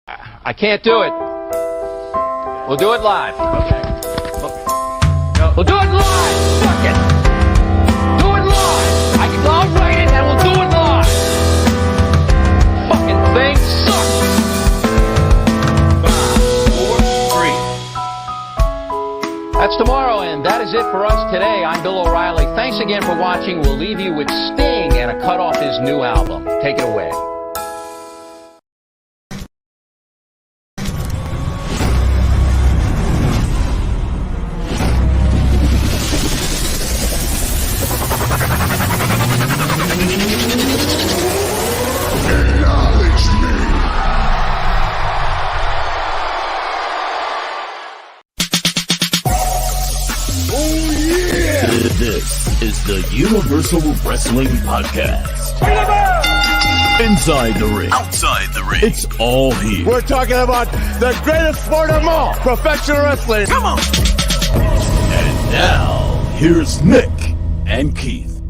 I can't do it. We'll do it live. Okay. We'll do it live. Fuck it. Do it live. I'll write it and we'll do it live. Fucking thing sucks. 5, 4, 3. That's tomorrow, and that is it for us today. I'm Bill O'Reilly. Thanks again for watching. We'll leave you with Sting and a cut off his new album. Take it away. This is the Universal Wrestling Podcast. Inside the ring. Outside the ring. It's all here. We're talking about the greatest sport of all, professional wrestling. Come on! And now, here's Nick and Keith.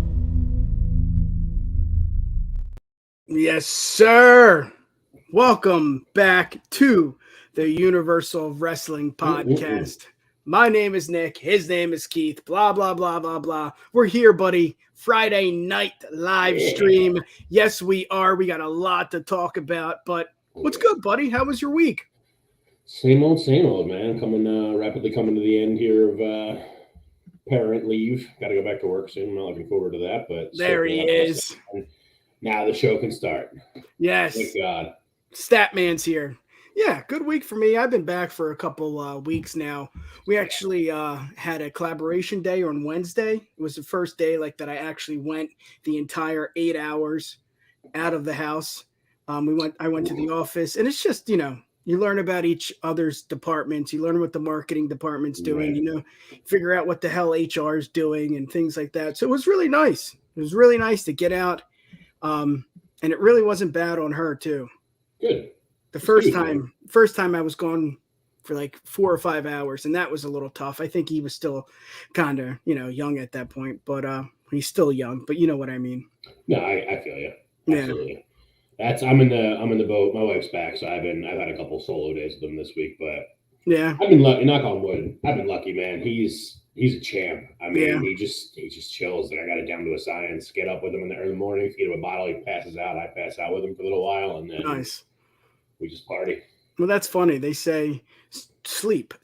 Yes, sir. Welcome back to the Universal Wrestling Podcast. My name is Nick. His name is Keith. Blah, blah, blah, blah, blah. We're here, buddy. Friday night live stream. Yes, we are. We got a lot to talk about, but what's good, buddy? How was your week? Same old, man. Rapidly coming to the end here of parent leave. Got to go back to work soon. I'm not looking forward to that, but there he is. Now the show can start. Yes. Thank God. Statman's here. Yeah, good week for me. I've been back for a couple weeks now. We actually had a collaboration day on Wednesday. It was the first day that I actually went the entire 8 hours out of the house. I went to the office, and it's just, you learn about each other's departments. You learn what the marketing department's doing, Right. Figure out what the hell HR is doing and things like that. So it was really nice. It was really nice to get out. And it really wasn't bad on her too. Good. The first time I was gone for 4 or 5 hours, and that was a little tough. I think he was still kind of, young at that point, but he's still young, but you know what I mean. No, I feel you. Yeah. Absolutely. I'm in the boat. My wife's back, so I've had a couple solo days with him this week, but yeah, I've been lucky. Knock on wood. I've been lucky, man. He's a champ. I mean, he just chills. I got it down to a science. Get up with him in the early morning, feed him a bottle. He passes out. I pass out with him for a little while, and then nice. We just party. Well, that's funny. They say sleep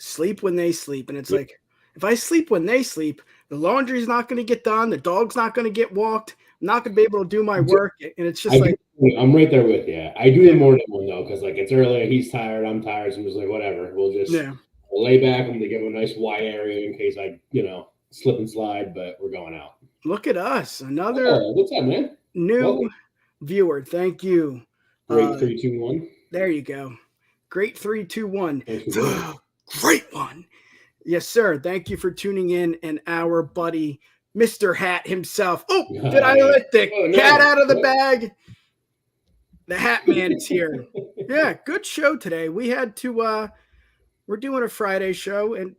when they sleep. And it's if I sleep when they sleep, the laundry's not going to get done. The dog's not going to get walked. I'm not going to be able to do my work. And it's just I'm right there with you. I do the morning one, though, because it's early. He's tired. I'm tired. So I'm just whatever. We'll just lay back. I'm going to give him a nice wide area in case I, slip and slide, but we're going out. Look at us. Another what's up, man? New viewer. Thank you. Great 3, 2, 1. There you go. Great 3, 2, 1. Great one. Yes, sir. Thank you for tuning in. And our buddy, Mr. Hat himself. Oh, did I let the cat out of the bag? The Hat Man is here. Yeah, good show today. We had to, we're doing a Friday show, and,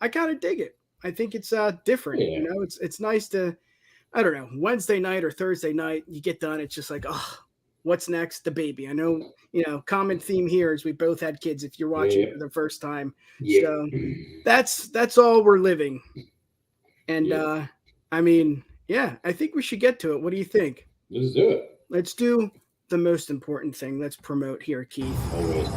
I kind of dig it. I think it's different. Yeah. It's nice to, I don't know, Wednesday night or Thursday night, you get done. It's just what's next? The baby. I know, common theme here is we both had kids if you're watching for the first time. Yeah. So that's all we're living. And I think we should get to it. What do you think? Let's do it. Let's do the most important thing. Let's promote here, Keith. Always.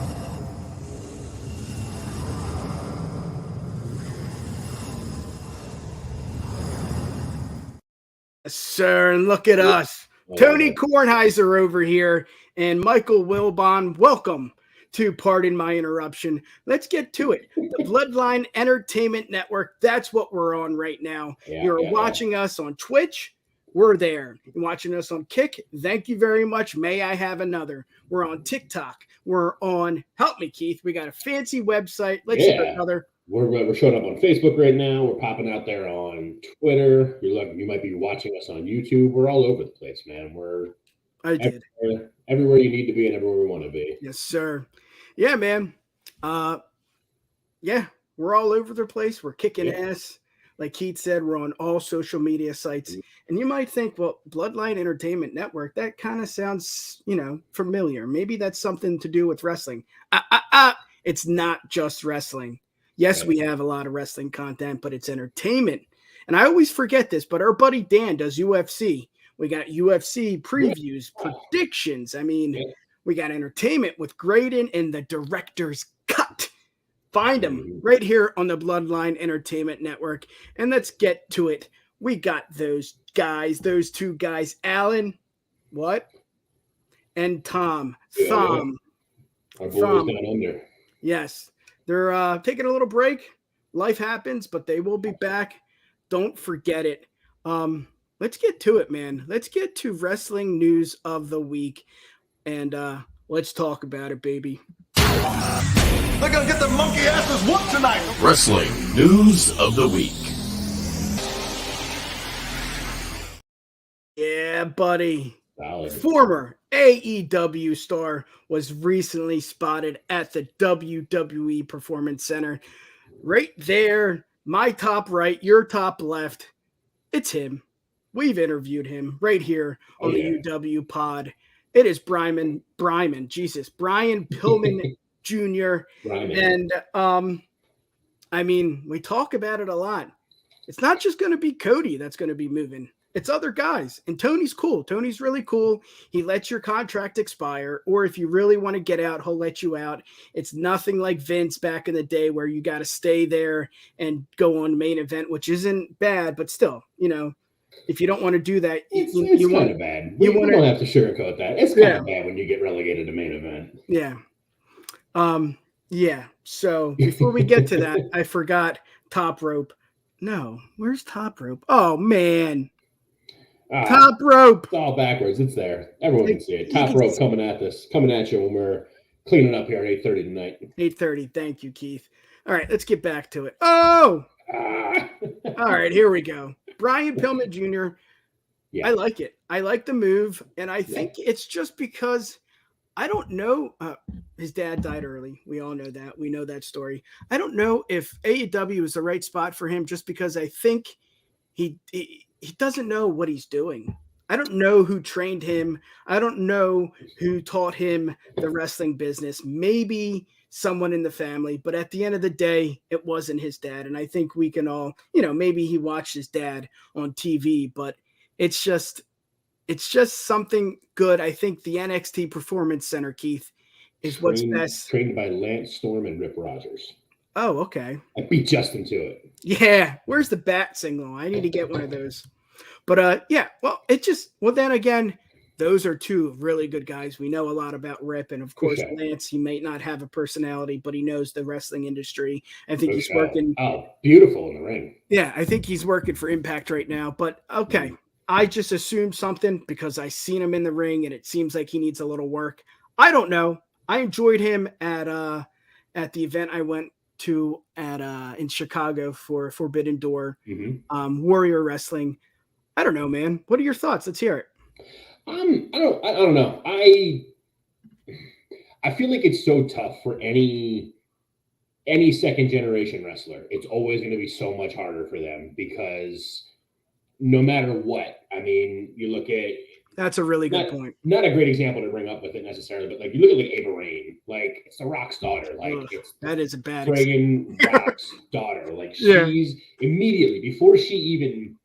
Yes, sir. And look at us. Tony Kornheiser over here and Michael Wilbon. Welcome to Pardon My Interruption. Let's get to it. The Bloodline Entertainment Network. That's what we're on right now. You're watching us on Twitch. We're there. You're watching us on Kick. Thank you very much. May I have another? We're on TikTok. We're on, help me, Keith. We got a fancy website. Let's hear another. We're showing up on Facebook right now. We're popping out there on Twitter. You might be watching us on YouTube. We're all over the place, man. Everywhere you need to be and everywhere we want to be. Yes, sir. Yeah, man. We're all over the place. We're kicking ass. Like Keith said, we're on all social media sites. And you might think, well, Bloodline Entertainment Network, that kind of sounds, familiar. Maybe that's something to do with wrestling. It's not just wrestling. Yes, we have a lot of wrestling content, but it's entertainment. And I always forget this, but our buddy Dan does UFC. We got UFC previews, predictions. I mean, we got entertainment with Graydon and the director's cut. Find them right here on the Bloodline Entertainment Network. And let's get to it. We got those two guys, Alan, what? And Tom. Thom. Our boys down under. Yes. They're taking a little break. Life happens, but they will be back. Don't forget it. Let's get to it, man. Let's get to wrestling news of the week. And let's talk about it, baby. They're going to get the monkey asses whooped tonight. Wrestling news of the week. Yeah, buddy. Solid. Former AEW star was recently spotted at the WWE Performance Center. Right there, my top right, your top left. It's him. We've interviewed him right here on the UWPod. It is Brian Pillman Jr. And I mean, we talk about it a lot. It's not just going to be Cody that's going to be moving. It's other guys. And Tony's cool. Tony's really cool. He lets your contract expire, or if you really want to get out, he'll let you out. It's nothing like Vince back in the day where you got to stay there and go on main event, which isn't bad, but still, if you don't want to do that, it's kind of bad. We don't have to sugarcoat that. It's kind of bad when you get relegated to main event. Yeah. Yeah. So before we get to that, I forgot Top Rope. No, where's Top Rope? Oh man. Top Rope. It's all backwards. It's there. Everyone can see it. Top Rope coming at you when we're cleaning up here at 8:30 tonight. 8:30. Thank you, Keith. All right, let's get back to it. Oh. All right, here we go. Brian Pillman Jr. Yeah. I like it. I like the move, and I think it's just because I don't know. His dad died early. We all know that. We know that story. I don't know if AEW is the right spot for him just because I think he doesn't know what he's doing. I don't know who trained him. I don't know who taught him the wrestling business. Maybe someone in the family, but at the end of the day, it wasn't his dad. And I think we can all, maybe he watched his dad on TV, but it's just something good. I think the NXT Performance Center, Keith, is what's best. Trained by Lance Storm and Rip Rogers. Oh, okay. I beat Justin to it. Yeah. Where's the bat signal? I need to get one of those. But then again, those are two really good guys. We know a lot about Rip, and of course, Lance, he may not have a personality, but he knows the wrestling industry. I think he's working. Oh, beautiful in the ring. Yeah, I think he's working for Impact right now. But okay, I just assumed something because I seen him in the ring, and it seems like he needs a little work. I don't know. I enjoyed him at the event I went to in Chicago for Forbidden Door, Warrior Wrestling. I don't know, man. What are your thoughts? Let's hear it. I don't know. I feel like it's so tough for any second generation wrestler. It's always going to be so much harder for them because no matter what, I mean, you look at. That's a really good point. Not a great example to bring up with it necessarily, but like you look at like Ava Raine, like it's the Rock's daughter. Like that is a bad friggin' Rock's daughter. Like she's immediately before she even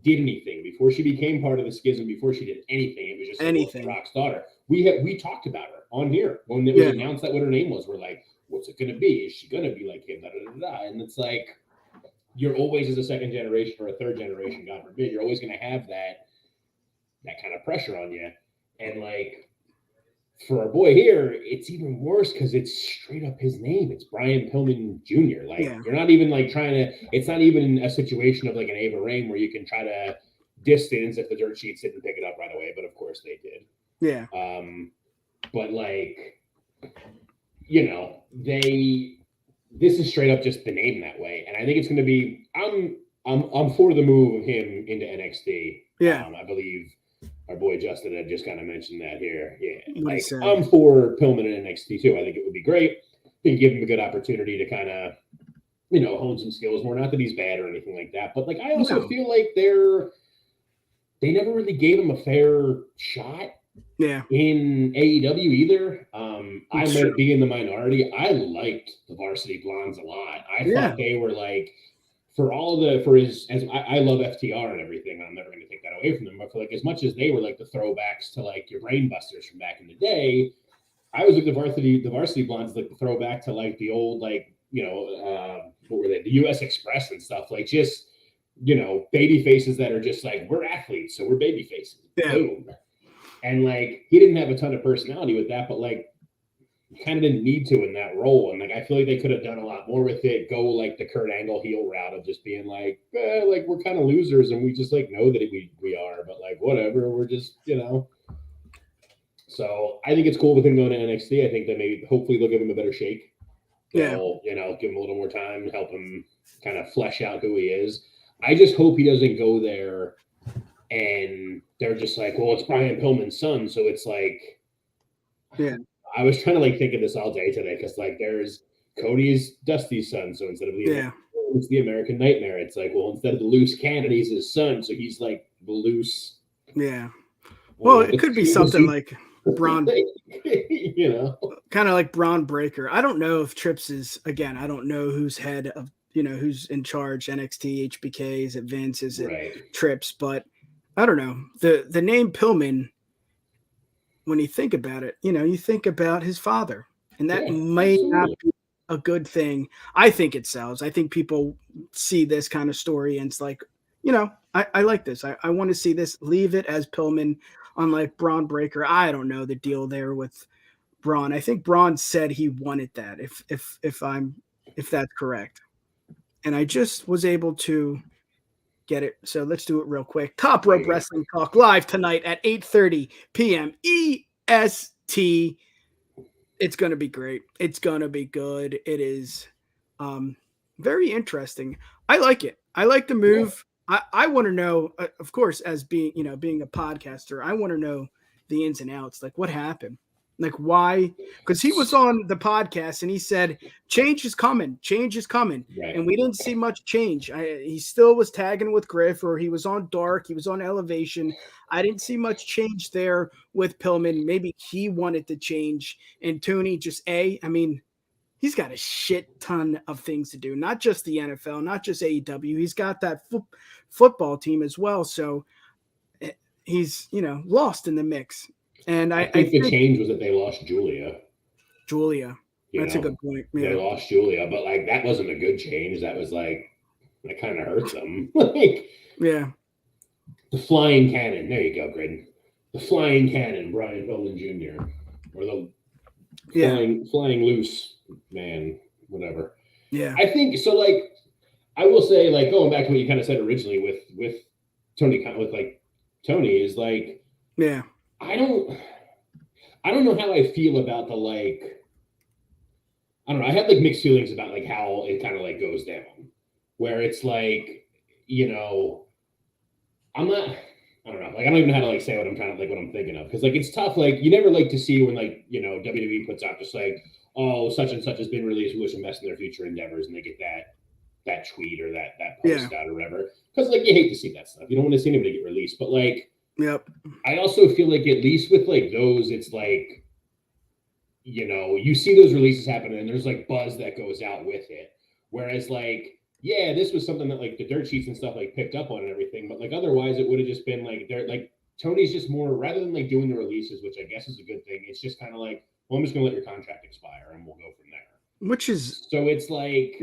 did anything, before she became part of the schism, before she did anything, it was just anything. Rock's daughter. We talked about her on here when it was announced that what her name was. We're like, what's it gonna be? Is she gonna be like him? Da, da, da, da. And it's like you're always as a second generation or a third generation, God forbid, you're always gonna have that kind of pressure on you. And like for our boy here, it's even worse because it's straight up his name. It's Brian Pillman Jr. Like you're not even like trying to. It's not even a situation of like an Ava Raine where you can try to distance if the dirt sheets didn't pick it up right away. But of course they did. Yeah. But like, this is straight up just the name that way, and I think it's going to be. I'm for the move of him into NXT. Yeah. I believe. Our boy Justin had just kind of mentioned that here. Yeah, like, I'm for Pillman in NXT too. I think it would be great. I think give him a good opportunity to kind of hone some skills more. Not that he's bad or anything like that, but like I also feel like they never really gave him a fair shot. Yeah. In AEW either. I might be in the minority. I liked the Varsity Blondes a lot. I thought they were like I love FTR and everything. I'm never going to take that away from them. But for like as much as they were like the throwbacks to like your Brain Busters from back in the day, I was like the Varsity Blondes like the throwback to like the old like what were they? The US Express and stuff like just baby faces that are just like we're athletes, so we're baby faces. Yeah. Boom. And like he didn't have a ton of personality with that, but like kind of didn't need to in that role. And like I feel like they could have done a lot more with it. Go like the Kurt Angle heel route of just being like we're kind of losers and we just like know that we are, but like whatever, we're just So I think it's cool with him going to NXT. I think that maybe hopefully they'll give him a better shake. They'll, give him a little more time, help him kind of flesh out who he is. I just hope he doesn't go there and they're just like, well, it's Brian Pillman's son. So it's like, I was trying to like think of this all day today because like there's Cody's Dusty's son. So instead of it's the American Nightmare. It's like, well, instead of the loose cannon, he's his son. So he's like the loose. Yeah. Well, it could be something like Braun, kind of like Braun Breaker. I don't know if Trips is, again, I don't know who's head of, who's in charge, NXT, HBK, is it Vince, is it Trips, but I don't know. The name Pillman, when you think about it, you think about his father, and that might not be a good thing. I think it sells. I think people see this kind of story and it's like, I like this. I want to see this. Leave it as Pillman, unlike Braun Breaker. I don't know the deal there with Braun. I think Braun said he wanted that, if that's correct. And I just was able to get it. So let's do it real quick. Top Rope Wrestling Talk live tonight at 8:30 p.m. EST. It's going to be great. It's going to be good. It is very interesting. I like it. I like the move. I want to know, of course, as being a podcaster, I want to know the ins and outs. Like what happened? Like why? Because he was on the podcast and he said, change is coming. Change is coming. Right. And we didn't see much change. He still was tagging with Griff, or he was on Dark. He was on Elevation. I didn't see much change there with Pillman. Maybe he wanted to change. And Tony he's got a shit ton of things to do. Not just the NFL, not just AEW. He's got that football team as well. So he's, lost in the mix. And I think the change was that they lost Julia. That's a good point. Yeah. They lost Julia, but like that wasn't a good change. That was like that kind of hurts them. The flying cannon. There you go, Graydon. The flying cannon, Brian Pillman Jr. Or the flying loose man, whatever. Yeah. I think so. Like I will say, like going back to what you kind of said originally with Tony, with like Tony is like, I don't know how I feel about the like. I don't know. I have like mixed feelings about like how it kind of like goes down, where it's like, I'm not. I don't know. Like I don't even know how to like say what I'm trying to like what I'm thinking of, because like it's tough. Like you never like to see when like WWE puts out just like, oh, such and such has been released, we wish them best in their future endeavors, and they get that tweet or that post out or whatever, because like you hate to see that stuff. You don't want to see anybody get released, but like. Yep. I also feel like at least with like those, it's like, you see those releases happen and there's like buzz that goes out with it. Whereas like, this was something that like the dirt sheets and stuff like picked up on and everything, but like otherwise it would have just been like they're like Tony's just more, rather than like doing the releases, which I guess is a good thing. It's just kind of like, well, I'm just gonna let your contract expire and we'll go from there. Which is so it's like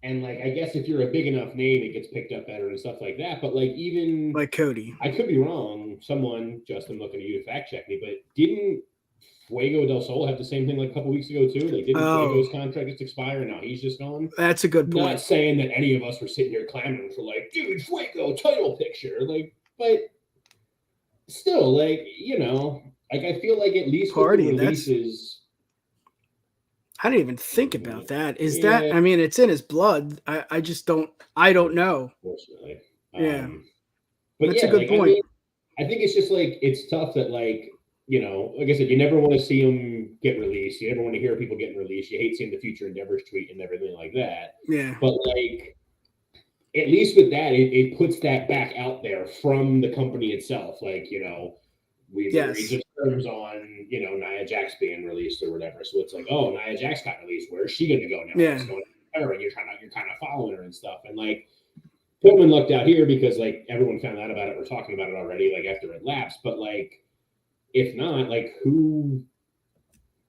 And like, I guess if you're a big enough name, it gets picked up better and stuff like that. But like, even like Cody, I could be wrong. Someone, Justin, looking at you to fact check me, but didn't Fuego del Sol have the same thing like a couple weeks ago too? Like, didn't Fuego's contract just expire and now he's just gone? That's a good point. Not saying that any of us were sitting here clamoring for like, dude, Fuego title picture, like, but still, like, like I feel like at least with the releases. I didn't even think about that. Is that? I mean, it's in his blood. I just don't. I don't know. Unfortunately, but that's a good point. I think it's just like it's tough that like you know, like I said, you never want to see them get released. You never want to hear people getting released. You hate seeing the future endeavors tweet and everything like that. Yeah. But like, at least with that, it puts that back out there from the company itself. Like, you know, we've agreed to terms on, you know, Nia Jax being released or whatever. So it's like, oh, Nia Jax got released. Where's she going to go now? Yeah. What's going on with her? And you're kind of following her and stuff. And like, Pillman lucked out here because like everyone found out about it. We're talking about it already, like after it lapsed. But like, if not, like who,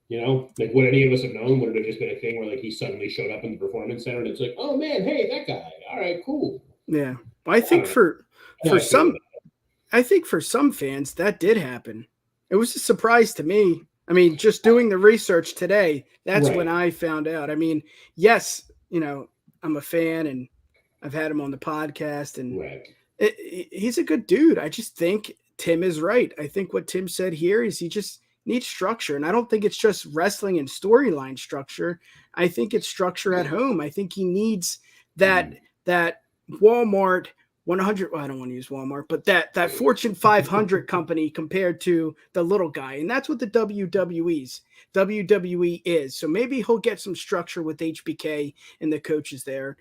you know, like would any of us have known? Would it have just been a thing where like he suddenly showed up in the performance center and it's like, oh man, hey, that guy. All right, cool. Yeah. I think for some fans that did happen. It was a surprise to me. I mean, just doing the research today, that's when I found out. I mean, yes, you know, I'm a fan and I've had him on the podcast and he's a good dude. I just think Tim is right. I think what Tim said here is he just needs structure. And I don't think it's just wrestling and storyline structure. I think it's structure at home. I think he needs that Walmart 100. Well, I don't want to use Walmart, but that Fortune 500 company compared to the little guy. And that's what the WWE is. So maybe he'll get some structure with HBK and the coaches there.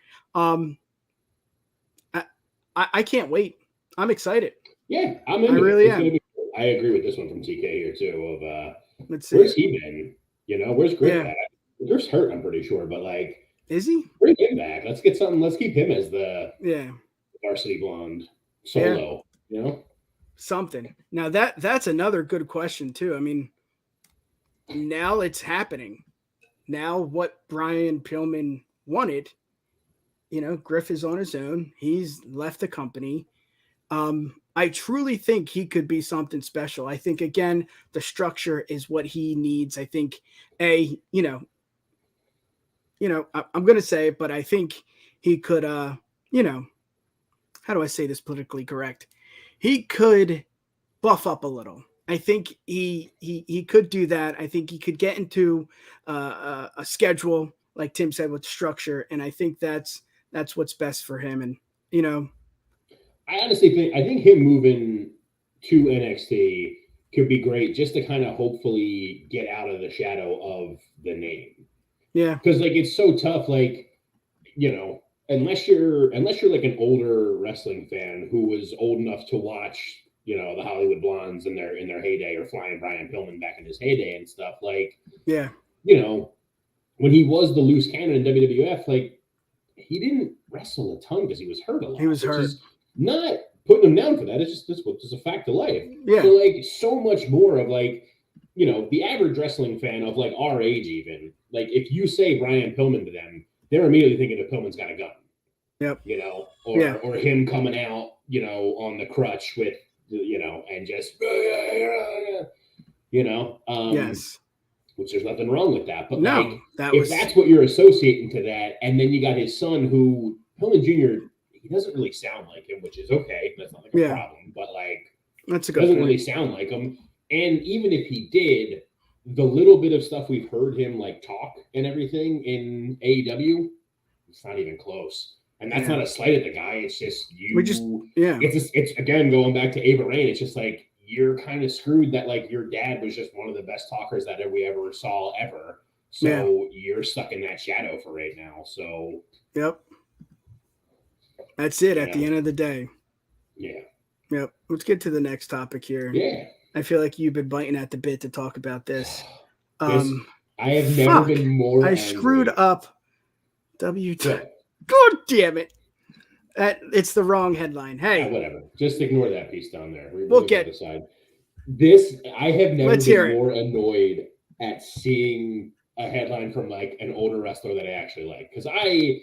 I can't wait. I'm excited. Yeah, I really am. I agree with this one from TK here too. Of where's he been? You know, where's Griff at? Griff's hurt, I'm pretty sure, but like, is he? Bring him back. Let's get something. Let's keep him as the varsity blonde solo. You know, something. Now that's another good question too. I mean, now it's happening. Now what Brian Pillman wanted. You know, Griff is on his own. He's left the company. I truly think he could be something special. I think, again, the structure is what he needs. I think, I'm going to say it, but I think he could, how do I say this politically correct? He could buff up a little. I think he could do that. I think he could get into a schedule, like Tim said, with structure. And I think that's what's best for him. And, you know, I honestly think him moving to NXT could be great just to kind of hopefully get out of the shadow of the name. Yeah. Because like it's so tough, like, you know, unless you're like an older wrestling fan who was old enough to watch, you know, the Hollywood Blondes in their heyday or flying Brian Pillman back in his heyday and stuff, like, yeah, you know, when he was the loose cannon in WWF, like he didn't wrestle a ton because he was hurt a lot. He was hurt. Not putting him down for that. It's just a fact of life. Yeah. So like so much more of like, you know, the average wrestling fan of like our age even, like if you say Brian Pillman to them, they're immediately thinking that Pillman's got a gun. Yep. You know, or him coming out, you know, on the crutch with, you know, and just, you know, yes. Which there's nothing wrong with that. But no, like, that's what you're associating to that, and then you got his son who Pillman Jr. He doesn't really sound like him, which is okay. That's not like a problem. But like, that's a good doesn't point. really sound like him. And even if he did, the little bit of stuff we've heard him like talk and everything in AEW, it's not even close. And that's not a slight at the guy. It's just It's again going back to Ava Rain. It's just like you're kind of screwed that like your dad was just one of the best talkers that we ever saw ever. So you're stuck in that shadow for right now. So that's it at the end of the day. Yeah. Yep. Let's get to the next topic here. Yeah. I feel like you've been biting at the bit to talk about this. I have never been more angry. Screwed up. God damn it. It's the wrong headline. Hey. Whatever. Just ignore that piece down there. We'll get aside. I have never been more annoyed at seeing a headline from like an older wrestler that I actually like. Because I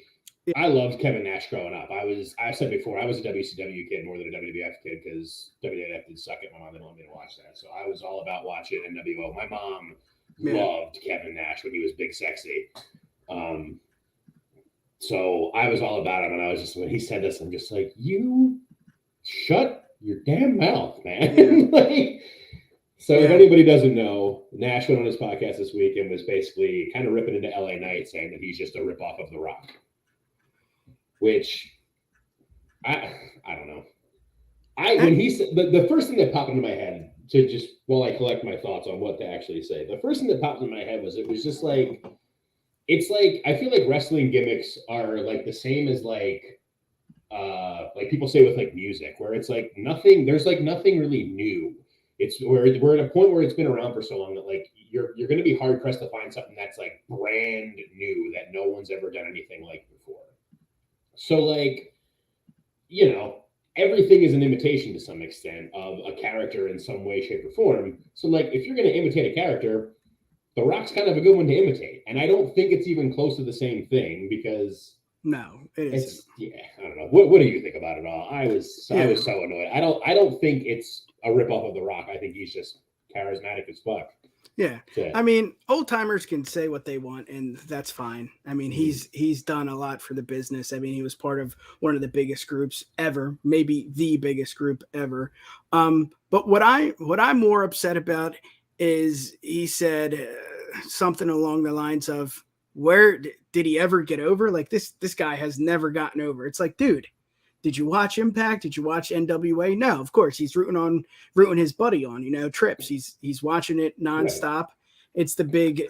loved Kevin Nash growing up. I've said before, I was a WCW kid more than a WWF kid because WWF did suck it. My mom didn't want me to watch that. So I was all about watching NWO. My mom loved Kevin Nash when he was big sexy. So I was all about him. And I was just, when he said this, I'm just like, you shut your damn mouth, man. If anybody doesn't know, Nash went on his podcast this week and was basically kind of ripping into LA Knight, saying that he's just a ripoff of The Rock. Which I don't know. When he said the first thing that popped into my head to just while I collect my thoughts on what to actually say. The first thing that popped in my head was it was just like it's like I feel like wrestling gimmicks are like the same as like people say with like music, where it's like nothing. There's like nothing really new. It's where we're at a point where it's been around for so long that like you're going to be hard pressed to find something that's like brand new that no one's ever done anything like before. So like, you know, everything is an imitation to some extent of a character in some way, shape, or form. So like, if you're going to imitate a character, The Rock's kind of a good one to imitate, and I don't think it's even close to the same thing because. No, it isn't. Yeah, I don't know. What do you think about it all? I was so annoyed. I don't think it's a ripoff of The Rock. I think he's just charismatic as fuck. Yeah. I mean, old timers can say what they want, and that's fine. I mean, he's done a lot for the business. I mean, he was part of one of the biggest groups ever, maybe the biggest group ever. But what I'm more upset about is he said something along the lines of, where did he ever get over? Like this guy has never gotten over. It's like, dude, did you watch Impact? Did you watch NWA? No, of course he's rooting his buddy on, Trips. He's watching it nonstop. It's the big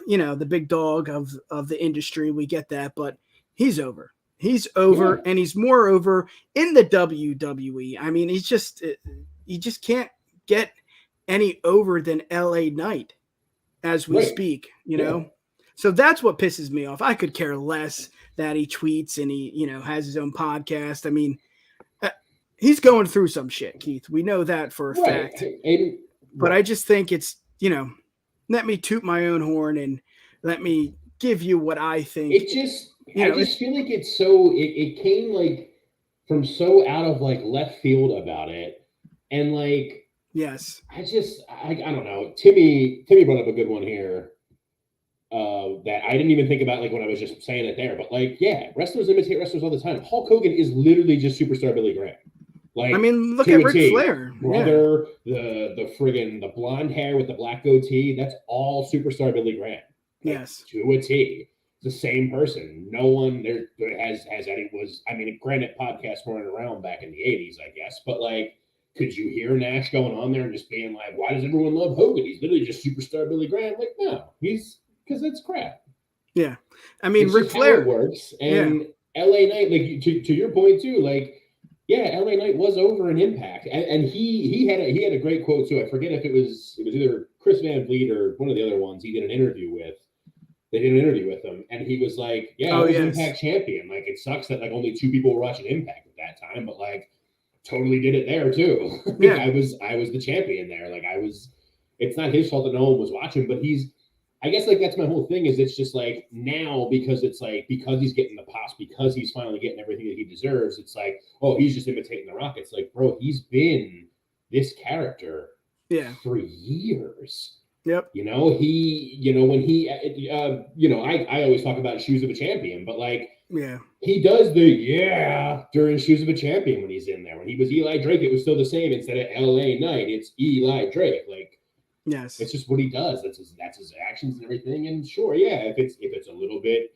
dog of the industry. We get that, but he's over. He's over, and he's more over in the WWE. I mean, he just can't get any over than LA Knight as we speak, know. So that's what pisses me off. I could care less that he tweets and he, has his own podcast. I mean, he's going through some shit, Keith. We know that for a fact. But I just think it's, let me toot my own horn and let me give you what I think. I just feel like it's so, it came like from so out of like left field about it. And like, yes, I don't know. Timmy brought up a good one here. That I didn't even think about like when I was just saying it there, but like, yeah, wrestlers imitate wrestlers all the time. Hulk Hogan is literally just superstar Billy Graham. Like, I mean, look at Ric Flair, brother, the blonde hair with the black goatee. That's all superstar Billy Graham. Like, yes, to a T. It's the same person. No one there has any was. I mean, granted, podcasts weren't around back in the '80s, I guess, but like, could you hear Nash going on there and just being like, "Why does everyone love Hogan? He's literally just superstar Billy Graham." Like, no, he's. Because it's crap. Yeah. I mean, Ric Flair works. And LA Knight, like to your point too, like, yeah, LA Knight was over an Impact. And he had a great quote too. I forget if it was either Chris Van Vliet or one of the other ones he did an interview with. They did an interview with him, and he was like, yeah, I was Impact champion. Like, it sucks that like only 2 people were watching Impact at that time, but like totally did it there too. Yeah. I was the champion there. Like it's not his fault that no one was watching, but I guess like that's my whole thing is it's just like now because it's like because he's getting the pops, because he's finally getting everything that he deserves, it's like, oh, he's just imitating The Rock. It's like, bro, he's been this character for years. Yep. When he I always talk about shoes of a champion, but like he does the during shoes of a champion when he's in there. When he was Eli Drake, it was still the same. Instead of LA Knight, it's Eli Drake. Like, yes, it's just what he does. That's his actions and everything. And sure, if it's a little bit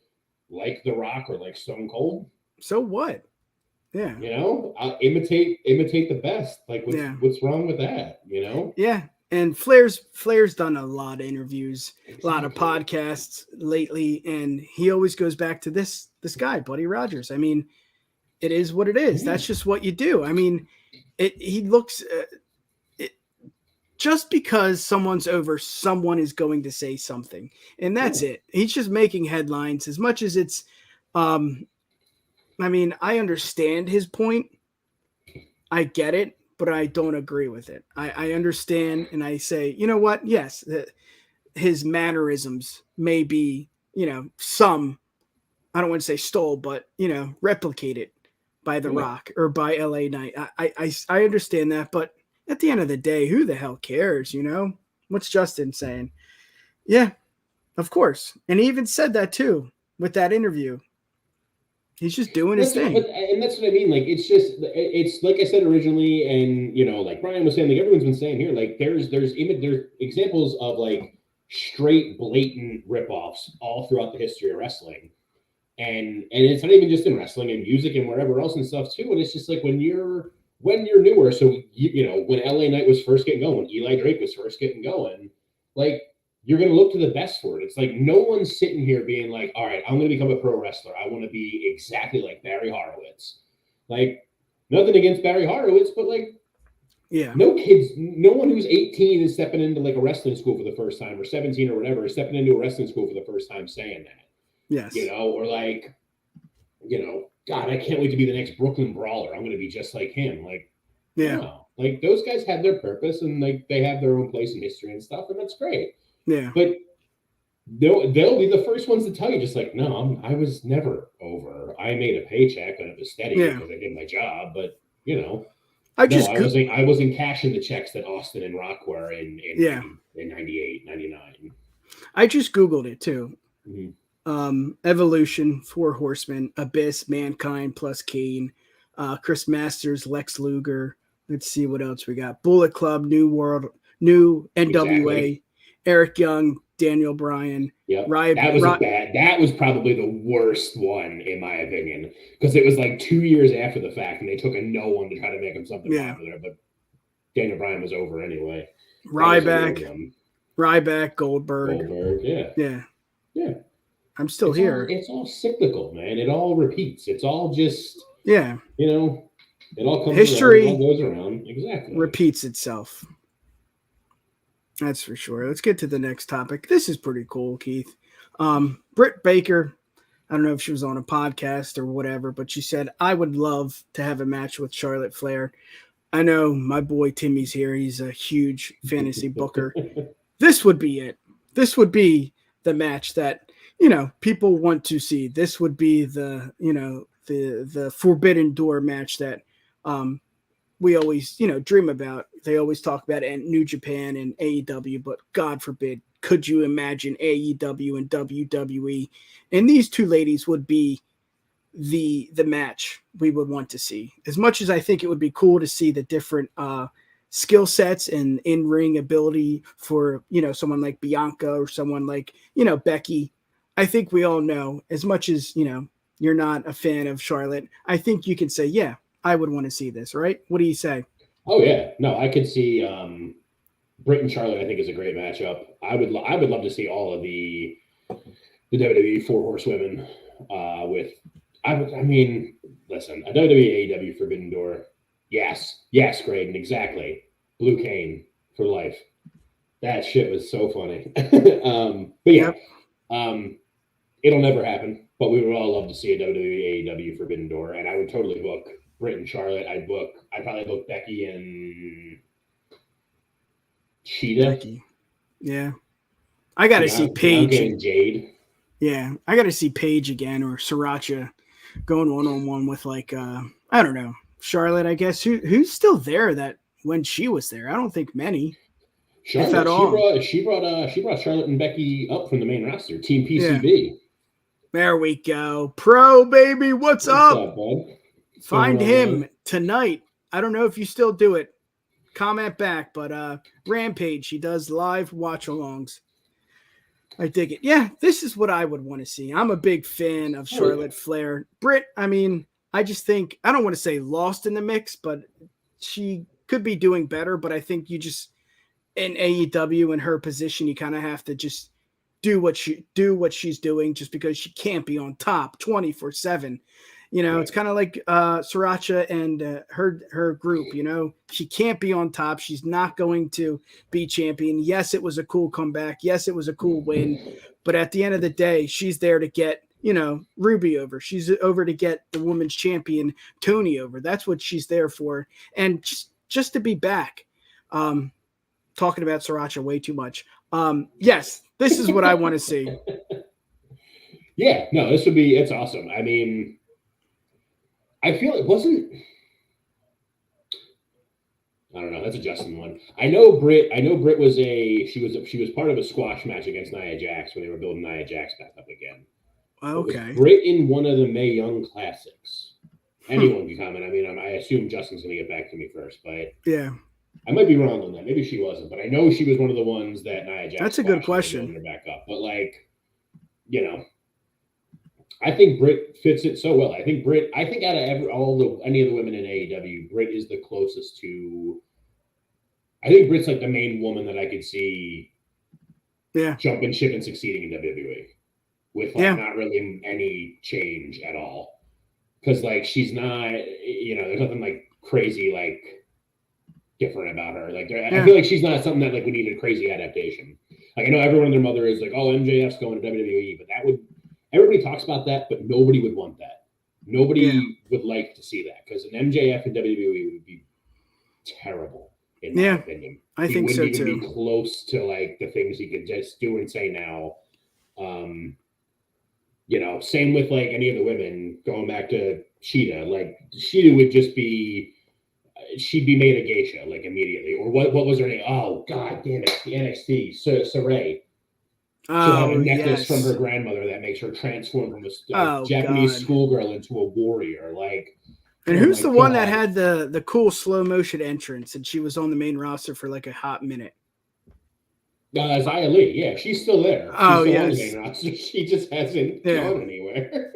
like The Rock or like Stone Cold, so what? Yeah, imitate the best. Like, what's wrong with that? Yeah, and Flair's done a lot of interviews, a lot of podcasts lately, and he always goes back to this guy, Buddy Rogers. I mean, it is what it is. That's just what you do. I mean, he looks. Just because someone's over, someone is going to say something. And that's it. He's just making headlines as much as it's, I mean, I understand his point. I get it, but I don't agree with it. I understand. And I say, you know what? Yes, his mannerisms may be, some, I don't want to say stole, but, replicated by The Rock or by LA Knight. I understand that, but at the end of the day, who the hell cares, What's Justin saying? Yeah, of course. And he even said that too with that interview. He's just doing his thing. And that's what I mean. Like, it's like I said originally, and, like Brian was saying, like everyone's been saying here, like there's examples of like straight blatant ripoffs all throughout the history of wrestling. And it's not even just in wrestling and music and wherever else and stuff too. And it's just like when you're when you're newer, so you know, when LA Knight was first getting going, when Eli Drake was first getting going, like, you're going to look to the best for it. It's like no one's sitting here being like, all right, I'm going to become a pro wrestler. I want to be exactly like Barry Horowitz. Like, nothing against Barry Horowitz, but like, yeah, no one who's 18 is stepping into like a wrestling school for the first time, or 17 or whatever, is stepping into a wrestling school for the first time saying that. Yes. You know, or like, you know, God, I can't wait to be the next Brooklyn Brawler. I'm going to be just like him. Like, yeah. No. Like, those guys have their purpose, and like they have their own place in history and stuff, and that's great. Yeah. But they'll be the first ones to tell you, just like, no, I was never over. I made a paycheck and it was steady because I did my job. But you know, I wasn't cashing the checks that Austin and Rock were in 98, 99. I just Googled it too. Mm-hmm. Evolution, 4 Horsemen, Abyss, Mankind plus Kane, Chris Masters, Lex Luger. Let's see what else we got. Bullet Club, New World, New NWA. Exactly. Eric Young, Daniel Bryan. Yep. That was probably the worst one in my opinion, because it was like 2 years after the fact, and they took a no one to try to make him something popular. But Daniel Bryan was over anyway. Ryback, Goldberg. Yeah. I'm still here. It's all cyclical, man. It all repeats. It's all just you know, it all comes history around, it all goes around. Exactly. Repeats itself. That's for sure. Let's get to the next topic. This is pretty cool, Keith. Britt Baker, I don't know if she was on a podcast or whatever, but she said, I would love to have a match with Charlotte Flair. I know my boy Timmy's here. He's a huge fantasy booker. This would be it. This would be the match that, you know, people want to see. This would be the, you know, the Forbidden Door match that we always, you know, dream about. They always talk about it in New Japan and AEW, but God forbid, could you imagine AEW and WWE? And these two ladies would be the match we would want to see. As much as I think it would be cool to see the different skill sets and in-ring ability for, you know, someone like Bianca or someone like, you know, Becky. I think we all know, as much as, you know, you're not a fan of Charlotte, I think you can say, yeah, I would want to see this, right? What do you say? Oh yeah, no, I could see Britt and Charlotte. I think is a great matchup. I would love to see all of the WWE 4 Horsewomen with. I mean, listen, a WWE AEW Forbidden Door. Yes, Graydon, exactly. Blue Cane for life. That shit was so funny. But yeah, it'll never happen. But we would all love to see a WWE AEW Forbidden Door, and I would totally book Britt and Charlotte. I'd probably book Becky and Cheetah. Becky. Yeah. I got to see Paige. And Jade. Yeah. I got to see Paige again, or Sriracha going one-on-one with, like, I don't know, Charlotte, I guess. Who's still there that when she was there? I don't think many. Charlotte, if at all. She brought Charlotte and Becky up from the main roster. Team PCB. Yeah. There we go. Pro, baby. What's up? Bud? Find him tonight. I don't know if you still do it. Comment back, but Rampage, he does live watch-alongs. I dig it. Yeah, this is what I would want to see. I'm a big fan of Charlotte Flair. Britt, I mean, I just think, I don't want to say lost in the mix, but she could be doing better. But I think you just, in AEW, in her position, you kind of have to just do what she's doing, just because she can't be on top 24/7. You know, it's kind of like Sriracha and her group. You know, she can't be on top. She's not going to be champion. Yes, it was a cool comeback. Yes, it was a cool win. But at the end of the day, she's there to get, you know, Ruby over. She's over to get the women's champion Tony over. That's what she's there for. And just to be back. Talking about Sriracha way too much. Yes, this is what I want to see. Yeah, no, it's awesome. I mean, I feel it wasn't. I don't know. That's a Justin one. I know Britt was she was part of a squash match against Nia Jax when they were building Nia Jax back up again. Okay. Britt in one of the Mae Young Classics. Anyone can comment. I mean, I assume Justin's going to get back to me first, but yeah, I might be wrong on that. Maybe she wasn't, but I know she was one of the ones that Nia Jax. That's a good question. Her back up, but like, you know, I think Britt fits it so well. I think out of any of the women in AEW, Britt is the closest to. I think Britt's like the main woman that I could see jumping ship and succeeding in WWE with not really any change at all. Because like she's not, there's nothing like crazy like different about her. Like I feel like she's not something that like we need a crazy adaptation. Like I know everyone and their mother is like, oh, MJF's going to WWE, but everybody talks about that, but nobody would want that. Nobody would like to see that because an MJF in WWE would be terrible, in my opinion. I think so too. He wouldn't even be close to like the things he could just do and say now. Same with like any of the women going back to Sheeta. Like Sheeta would just be, she'd be made a geisha like immediately. Or what was her name? Oh God damn it, the NXT Saray. She'll have a necklace from her grandmother that makes her transform from a Japanese schoolgirl into a warrior. Like, and who's the one that had the cool slow motion entrance and she was on the main roster for like a hot minute? Xia Li, yeah, she's still there. She's still on the main roster. She just hasn't gone anywhere.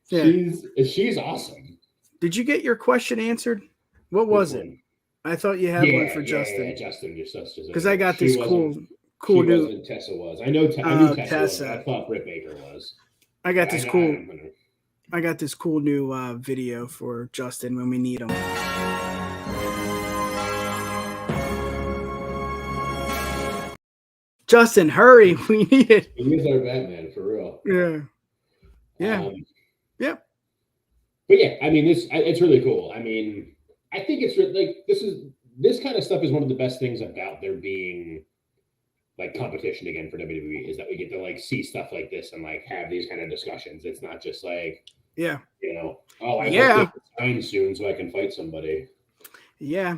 She's awesome. Did you get your question answered? What was it? I thought you had one for Justin. Yeah, Justin, your sister. Because I got this cool new. Tessa was. I knew Tessa was. I thought Britt Baker was. I got this cool new video for Justin when we need him. Justin, hurry! We need it. He is our Batman for real. Yeah. But yeah, I mean, it's really cool. I mean, I think it's like this kind of stuff is one of the best things about there being like competition again for WWE is that we get to like see stuff like this and like have these kind of discussions. It's not just like I hope they sign soon so I can fight somebody. Yeah.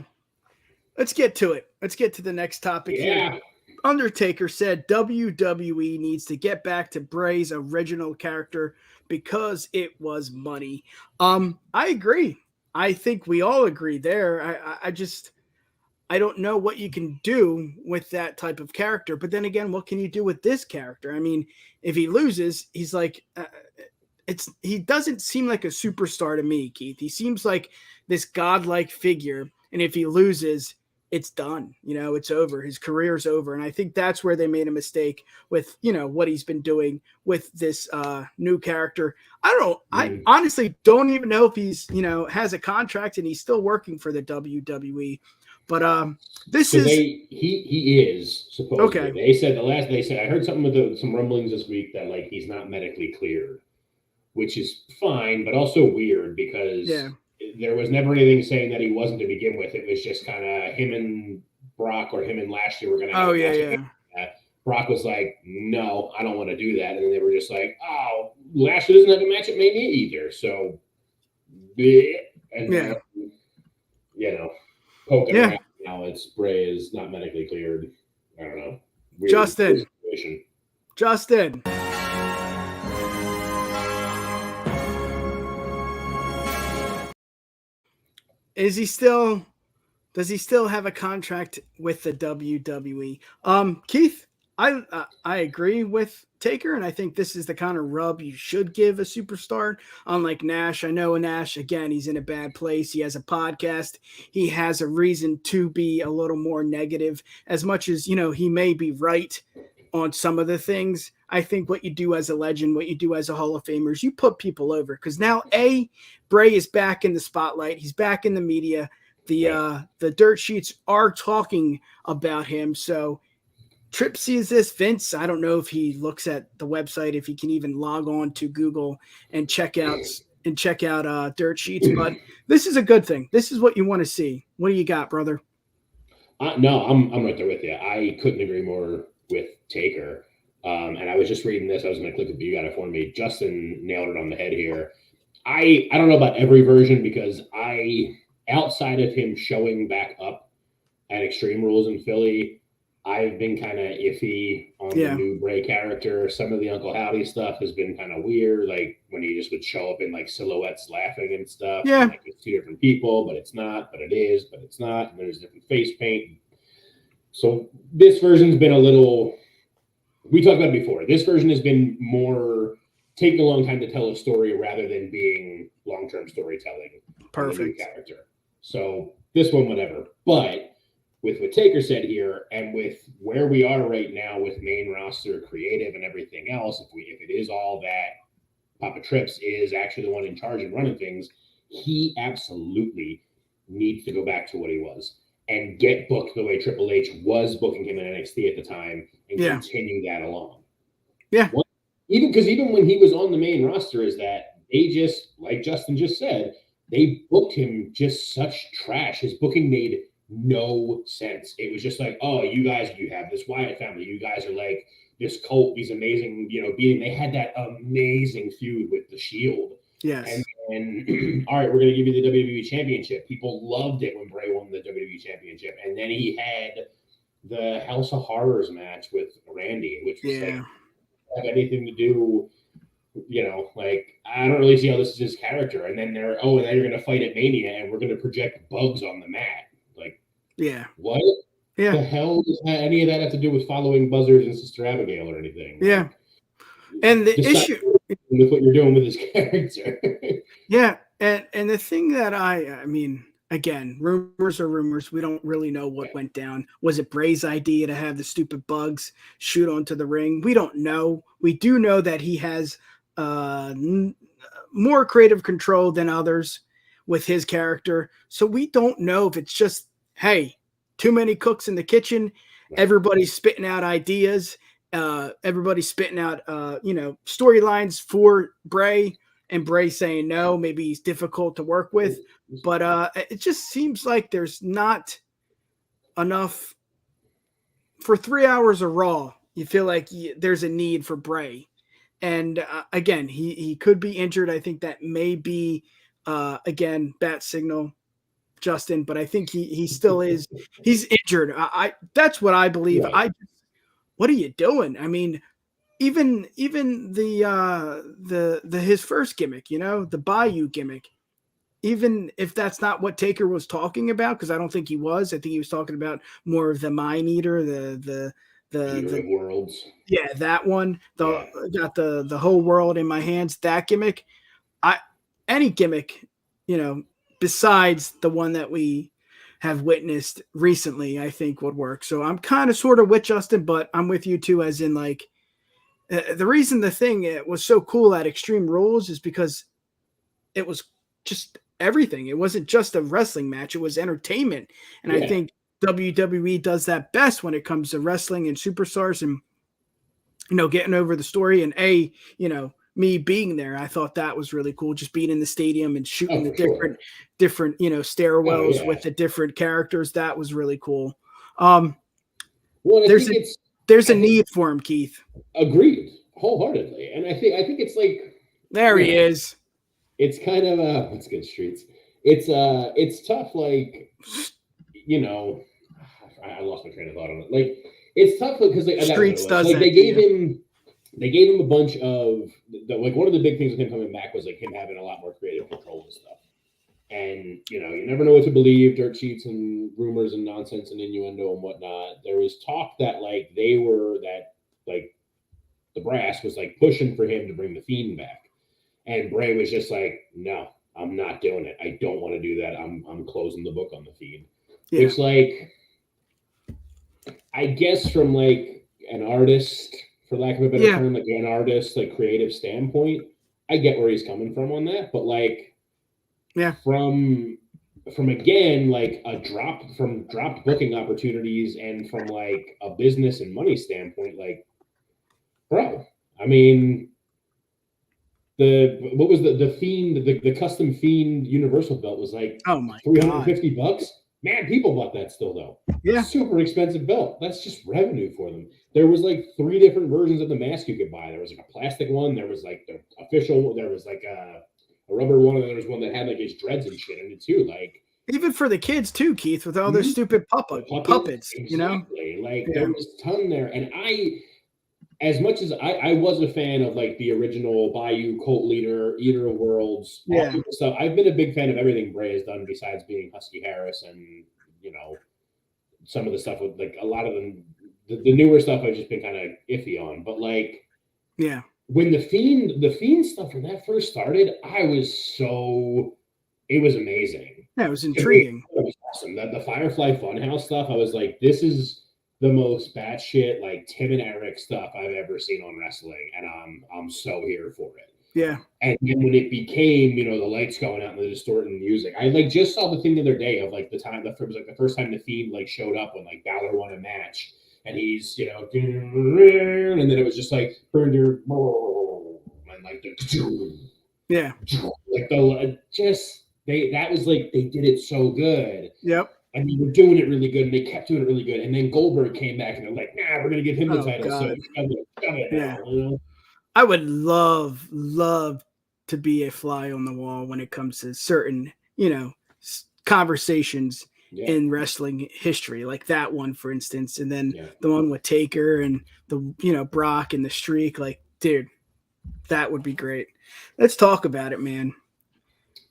Let's get to it. Let's get to the next topic here. Undertaker said WWE needs to get back to Bray's original character because it was money. I agree. I think we all agree there. I don't know what you can do with that type of character. But then again, what can you do with this character? I mean, if he loses, he's like, he doesn't seem like a superstar to me, Keith. He seems like this godlike figure. And if he loses, it's done. It's over. His career's over. And I think that's where they made a mistake with, what he's been doing with this new character. I honestly don't even know if he's, has a contract and he's still working for the WWE. But he is supposedly. Okay. They said I heard something with some rumblings this week that like he's not medically cleared, which is fine, but also weird because there was never anything saying that he wasn't to begin with. It was just kind of him and Brock or him and Lashley were going to Brock was like, no, I don't want to do that. And then they were just like, oh, Lashley doesn't have a match at Mania either. So, poking around now, Bray is not medically cleared. I don't know. Justin. Does he still have a contract with the WWE? Keith, I agree with Taker, and I think this is the kind of rub you should give a superstar. Unlike Nash, I know Nash, again, he's in a bad place. He has a podcast. He has a reason to be a little more negative. As much as, he may be right on some of the things, I think what you do as a legend, what you do as a Hall of Famer is you put people over. Because now, Bray is back in the spotlight. He's back in the media. The dirt sheets are talking about him. So Tripp sees this. Vince, I don't know if he looks at the website, if he can even log on to Google and check out dirt sheets. But this is a good thing. This is what you want to see. What do you got, brother? No, I'm right there with you. I couldn't agree more with Taker. And I was just reading this. I was going to click it, but you got it for me. Justin nailed it on the head here. I don't know about every version because outside of him showing back up at Extreme Rules in Philly, I've been kind of iffy on the new Bray character. Some of the Uncle Howdy stuff has been kind of weird, like when he just would show up in like silhouettes laughing and stuff. Yeah. And, like it's two different people, but it's not, but it is, but it's not. And there's different face paint. So this version's been a little, we talked about it before. This version has been more take a long time to tell a story rather than being long-term storytelling. Perfect. On the new character. So this one, whatever. But with what Taker said here, and with where we are right now with main roster creative and everything else, if it is all that Papa Trips is actually the one in charge and running things, he absolutely needs to go back to what he was and get booked the way Triple H was booking him in NXT at the time and continue that along. Yeah. Even when he was on the main roster, is that they just, like Justin just said, they booked him just such trash. His booking made no sense. It was just like, oh, you have this Wyatt family. You guys are like this cult, these amazing, beating. They had that amazing feud with the Shield. Yes. And all right, we're going to give you the WWE Championship. People loved it when Bray won the WWE Championship. And then he had the House of Horrors match with Randy, which was like, have anything to do, I don't really see how this is his character. And then now you're going to fight at Mania and we're going to project bugs on the mat. Like, what? Yeah. The hell does any of that have to do with following Buzzards and Sister Abigail or anything? Yeah. And the issue with what you're doing with his character. Yeah. And the thing that I mean, again, rumors are rumors. We don't really know what went down. Was it Bray's idea to have the stupid bugs shoot onto the ring? We don't know. We do know that he has more creative control than others with his character. So we don't know if it's just, hey, too many cooks in the kitchen. Everybody's spitting out ideas. Everybody's spitting out, storylines for Bray, and Bray saying no. Maybe he's difficult to work with. But it just seems like there's not enough for 3 hours of Raw. You feel like there's a need for Bray. And again, he could be injured. I think that may be, again, bat signal, Justin, but I think he still is. He's injured. That's what I believe. Right. What are you doing? I mean, even the his first gimmick, the Bayou gimmick, even if that's not what Taker was talking about, because I don't think he was. I think he was talking about more of the Mind Eater, the worlds. Yeah, that one. Got the whole world in my hands. That gimmick. Any gimmick, besides the one that we have witnessed recently, I think would work. So I'm kind of sort of with Justin, but I'm with you too, as in like the reason the thing it was so cool at Extreme Rules is because it was just everything. It wasn't just a wrestling match. It was entertainment. And I think WWE does that best when it comes to wrestling and superstars and, getting over the story. And me being there, I thought that was really cool. Just being in the stadium and shooting the different, stairwells with the different characters. That was really cool. There's a need for him, Keith. Agreed, wholeheartedly. And I think it's like he is. It's kind of what's good streets. It's tough. Like, I lost my train of thought on it. Like, it's tough because Streets does like that. They gave him a bunch of one of the big things with him coming back was like him having a lot more creative control and stuff. And you never know what to believe, dirt sheets and rumors and nonsense and innuendo and whatnot. There was talk that the brass was like pushing for him to bring the Fiend back, and Bray was just like, no, I'm not doing it. I don't want to do that. I'm closing the book on the Fiend. Yeah. Which, like, I guess from like an artist, for lack of a better term, like an artist, like creative standpoint, I get where he's coming from on that. But like, from again, like dropped booking opportunities and from like a business and money standpoint, like, bro, I mean, the Fiend, the custom Fiend Universal belt was like $350. Man, people bought that still though. Yeah, super expensive belt. That's just revenue for them. There was like 3 different versions of the mask you could buy. There was like a plastic one. There was like the official. There was like a rubber one, and there was one that had like his dreads and shit in it too. Like, even for the kids too, Keith, with all their stupid puppets. Exactly. There was a ton there, and as much as I was a fan of like the original Bayou, Cult Leader, Eater of Worlds, stuff, I've been a big fan of everything Bray has done besides being Husky Harris and some of the stuff with like a lot of them. The newer stuff I've just been kind of iffy on, but like, when the Fiend stuff, when that first started, it was amazing. Yeah, it was intriguing. It was awesome. The Firefly Funhouse stuff, I was like, this is the most batshit, like Tim and Eric stuff I've ever seen on wrestling, and I'm so here for it. Yeah. And then when it became, the lights going out and the distorting music, I like just saw the thing the other day of like it was like the first time the Fiend like showed up when like Balor won a match, and he's and then it was just like burn your and like the yeah, like the just that was like they did it so good. Yep. And they were doing it really good, and they kept doing it really good. And then Goldberg came back, and they're like, "Nah, we're gonna give him the title." God. So shove it now, I would love to be a fly on the wall when it comes to certain, conversations in wrestling history, like that one, for instance, and then the one with Taker and the, Brock and the streak. Like, dude, that would be great. Let's talk about it, man.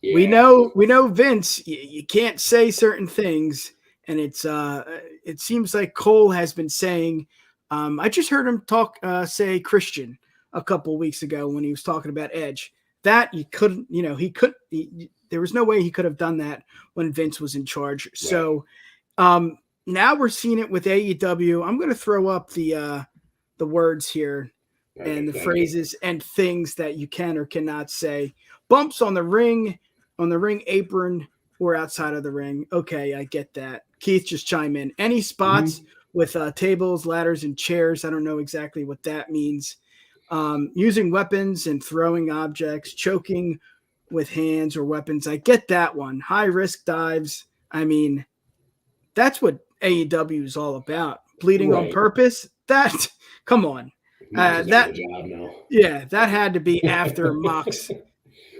Yeah. We know Vince, you can't say certain things, and it seems like Cole has been saying, I just heard him say Christian a couple of weeks ago when he was talking about Edge, that you couldn't, there was no way he could have done that when Vince was in charge. Right. So now we're seeing it with AEW. I'm going to throw up the words here and the phrases and things that you can or cannot say. Bumps on the ring apron or outside of the ring. Okay, I get that. Keith, just chime in. Any spots with tables, ladders, and chairs? I don't know exactly what that means. Using weapons and throwing objects, choking with hands or weapons. I get that one. High risk dives. I mean, that's what AEW is all about. Bleeding on purpose. Come on. That had to be after Mox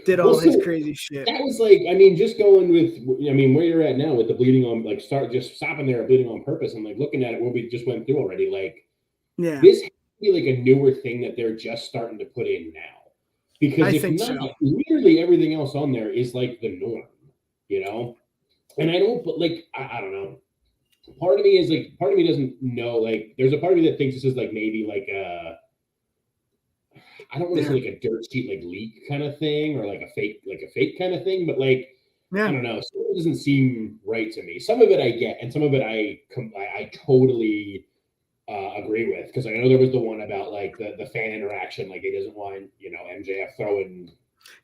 did all his crazy shit. That was like, just going with, where you're at now with the bleeding on, like, stopping there at bleeding on purpose and like looking at it, what we just went through already. Like, this has to be like a newer thing that they're just starting to put in now. Because literally everything else on there is like the norm, And I don't, but like, I don't know. Part of me doesn't know, like, there's a part of me that thinks this is like maybe like I don't want to say like a dirt sheet, like leak kind of thing, or like a fake kind of thing, but like, I don't know. Some of it doesn't seem right to me. Some of it I get, and some of it I totally agree with, because I know there was the one about like the fan interaction, like he doesn't want MJF throwing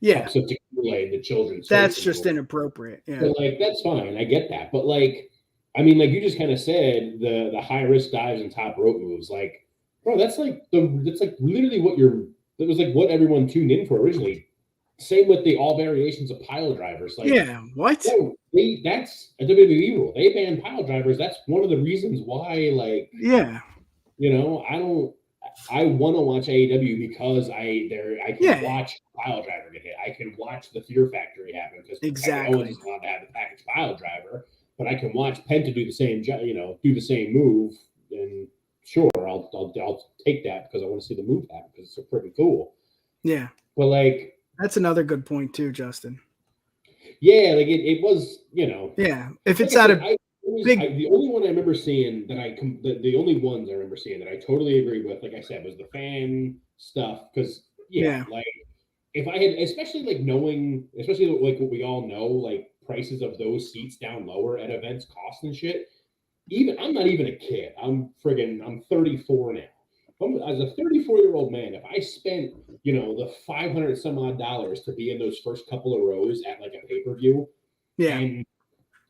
cups of tequila in the children's. That's just inappropriate. Yeah, so like that's fine. I get that, but like, like you just kind of said, the high risk dives and top rope moves, like, bro, that's like literally that was like what everyone tuned in for originally. Same with the all variations of pile drivers. Like, what? No, that's a WWE rule. They ban pile drivers. That's one of the reasons why. Like, I want to watch AEW because I can watch pile driver get hit. I can watch the Fear Factory happen because Owens is allowed to have the package pile driver. But I can watch Penta do the same, do the same move, and sure, I'll take that because I want to see the move happen because it's so pretty cool. Yeah, but like that's another good point too, Justin. Yeah, like it was, Yeah, if it's out of the only one I remember seeing that the only ones I remember seeing that I totally agree with, like I said, was the fan stuff. Because like if I had, especially like like what we all know, like prices of those seats down lower at events cost and shit. I'm not even a kid. I'm 34 now. As a 34-year-old man, if I spent, the $500 some odd to be in those first couple of rows at like a pay-per-view, and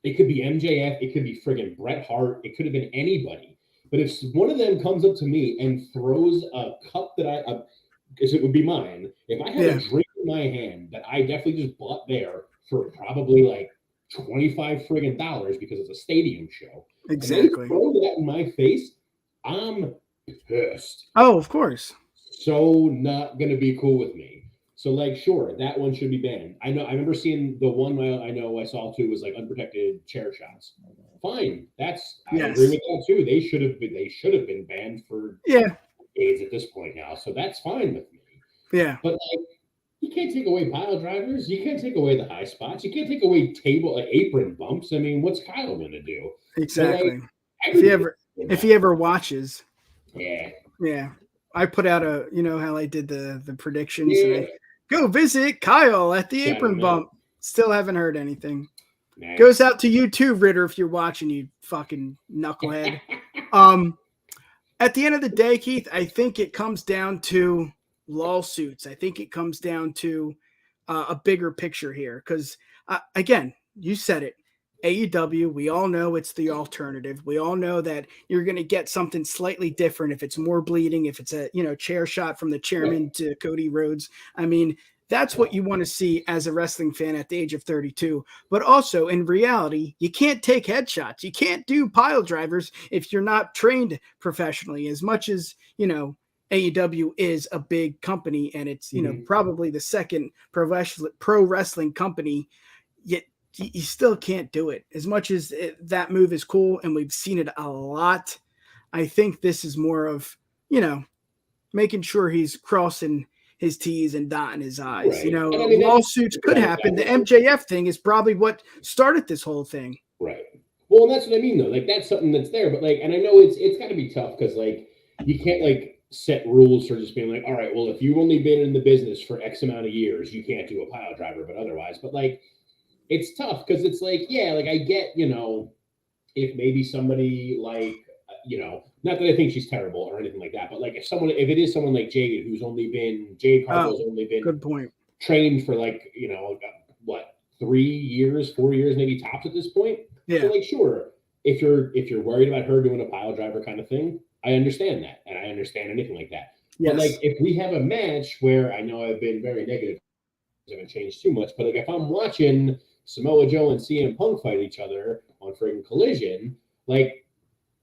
it could be MJF, it could be friggin' Bret Hart, it could have been anybody. But if one of them comes up to me and throws a cup that because it would be mine, if I had a drink in my hand that I definitely just bought there for probably like $25 friggin' because it's a stadium show. Exactly. And they throw that in my face, I'm pissed. Oh, of course. So not gonna be cool with me. So like, sure, that one should be banned. I remember seeing the one I saw too was like unprotected chair shots. Fine, I agree with that too. They should have been banned for decades at this point now. So that's fine with me. Yeah, but like, you can't take away pile drivers. You can't take away the high spots. You can't take away apron bumps. I mean, what's Kyle going to do? Exactly. So like, if he ever watches. Yeah. Yeah. I put out how I did the predictions. Yeah. And I go visit Kyle at the Yeah, I apron don't know. bump. Still haven't heard anything. Nah. Goes out to you too, Ritter, if you're watching, you fucking knucklehead. At the end of the day, Keith, I think it comes down to lawsuits. I think it comes down to a bigger picture here. Because, again, you said it. AEW, we all know it's the alternative. We all know that you're going to get something slightly different if it's more bleeding, if it's a chair shot from the chairman to Cody Rhodes. I mean, that's what you want to see as a wrestling fan at the age of 32. But also, in reality, you can't take headshots. You can't do pile drivers if you're not trained professionally. As much as, AEW is a big company and it's, probably the second pro wrestling company, yet you still can't do it. As much as that move is cool and we've seen it a lot, I think this is more of, making sure he's crossing his T's and dotting his I's. Right. Lawsuits could happen. The MJF thing is probably what started this whole thing. Right. Well, and that's what I mean, though. Like, that's something that's there. But, like, and I know it's got to be tough because, like, you can't, like, set rules for just being like, all right, well, if you've only been in the business for X amount of years, you can't do a pile driver, but otherwise. But, like, it's tough because it's like, yeah, like I get, if maybe somebody like, not that I think she's terrible or anything like that, but like if it is someone like Jade, Jade Cargill's only been good point. Trained for like, 3 years, 4 years, maybe tops at this point. Yeah. So like, sure, if you're worried about her doing a pile driver kind of thing, I understand that. And I understand anything like that. Yes. But like, if we have a match where I know I've been very negative, haven't changed too much, but like if I'm watching Samoa Joe and CM Punk fight each other on friggin' Collision, like,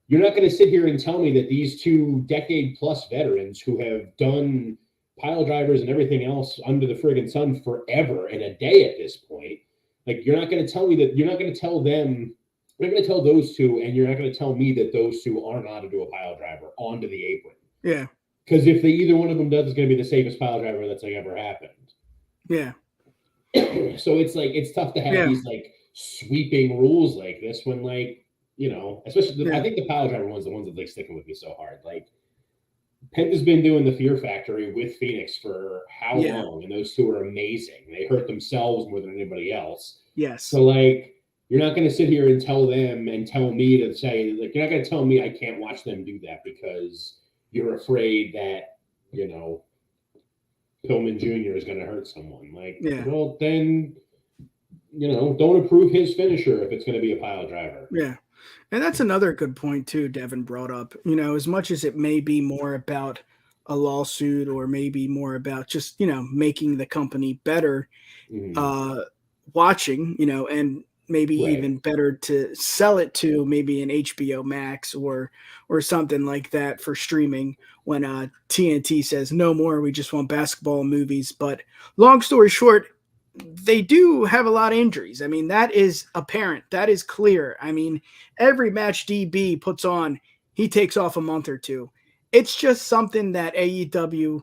you're not going to sit here and tell me that these two decade-plus veterans who have done pile drivers and everything else under the friggin' sun forever and a day at this point, like, you're not going to tell me that, you're not going to tell them, you're not going to tell those two, and you're not going to tell me that those two aren't on to do a pile driver onto the apron. Yeah. Because if either one of them does, it's going to be the safest pile driver that's like ever happened. Yeah. So it's like, it's tough to have these like sweeping rules like this when, like, especially I think the pile driver one's the ones that like sticking with me so hard. Like, Penta's been doing the Fear Factory with Phoenix for how long? And those two are amazing. They hurt themselves more than anybody else. Yes. So like, you're not going to sit here and tell them and tell me to say, like, you're not going to tell me I can't watch them do that because you're afraid that, Pillman Jr. is going to hurt someone. Like, well, then, don't approve his finisher if it's going to be a pile driver. Yeah. And that's another good point too, Devin brought up. As much as it may be more about a lawsuit or maybe more about just, making the company better, watching, and maybe even better to sell it to maybe an HBO Max or something like that for streaming when TNT says no more, we just want basketball movies. But long story short, they do have a lot of injuries. I mean, that is apparent. That is clear. I mean, every match DB puts on, he takes off a month or two. It's just something that AEW,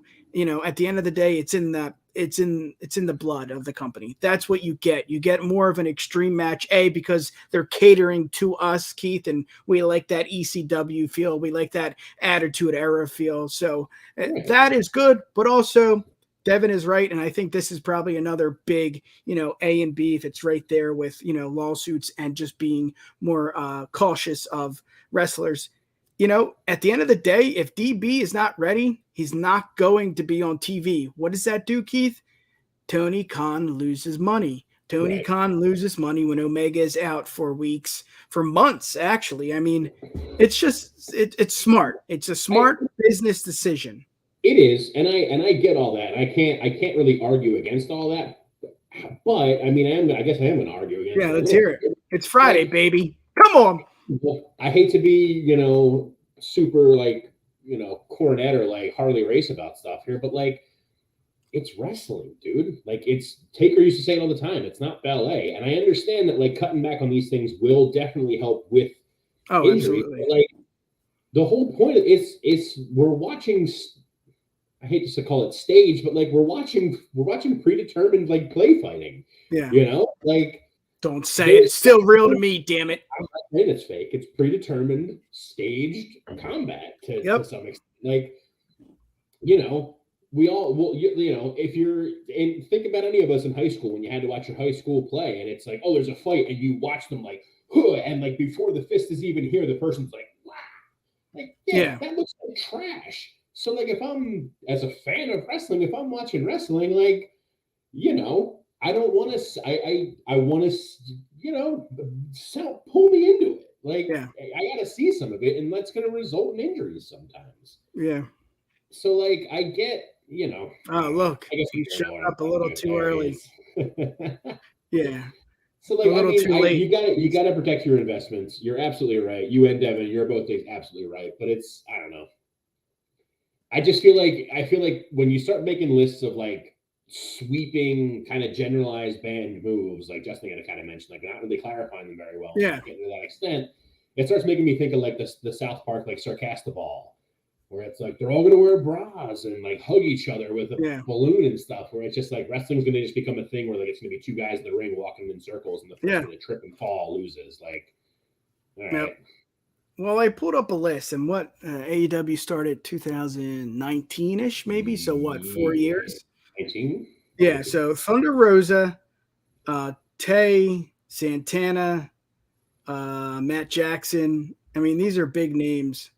at the end of the day, it's in the blood of the company. That's what you get. You get more of an extreme match, because they're catering to us, Keith, and we like that ECW feel. We like that Attitude Era feel. So that is good, but also Devin is right. And I think this is probably another big, A and B if it's right there with, lawsuits and just being more cautious of wrestlers. At the end of the day, if DB is not ready, he's not going to be on TV. What does that do, Keith? Tony Khan loses money. Tony Khan loses money when Omega is out for weeks, for months, actually. I mean, it's just, it's smart. It's a smart business decision. It is. And I get all that. I can't really argue against all that. But I mean, I guess I am going to argue against it. Yeah, let's hear it. It's Friday, baby. Come on. I hate to be, super like, cornet or like Harley Race about stuff here, but like, it's wrestling, dude. Like, it's Taker used to say it all the time. It's not ballet. And I understand that like cutting back on these things will definitely help with injury. But, like, the whole point of it's we're watching, I hate to call it stage, but like we're watching predetermined like play fighting. Yeah. Like, don't say it. It's still real to me, damn it. I'm not saying it's fake. It's predetermined, staged combat to some extent. Like, you know, we all, well, you know, if you're, and think about any of us in high school when you had to watch your high school play and it's like, oh, there's a fight and you watch them like, huh, and like before the fist is even here, the person's like, wow. Like, yeah, that looks like trash. So like if I'm, as a fan of wrestling, if I'm watching wrestling, like, you know, I don't want to, I want to, you know, pull me into it. Like, I got to see some of it, and that's going to result in injuries sometimes. Yeah. So, like, I get, you know. Oh, look, I guess you showed up a little too early. Yeah. So, like, I mean, you gotta protect your investments. You're absolutely right. You and Devin, you're both absolutely right. But it's, I don't know. I just feel like when you start making lists of like sweeping kind of generalized banned moves, like Justin kind of mentioned, like not really clarifying them very well, getting to that extent, it starts making me think of like the South Park like Sarcastaball, where it's like they're all gonna wear bras and like hug each other with a balloon and stuff, where it's just like wrestling's gonna just become a thing where like it's gonna be two guys in the ring walking in circles and the first one to trip and fall loses. Like, all right. Well, I pulled up a list, and what AEW started 2019-ish, maybe. So what, 4 years? 19? Yeah. So Thunder Rosa, Tay, Santana, Matt Jackson. I mean, these are big names.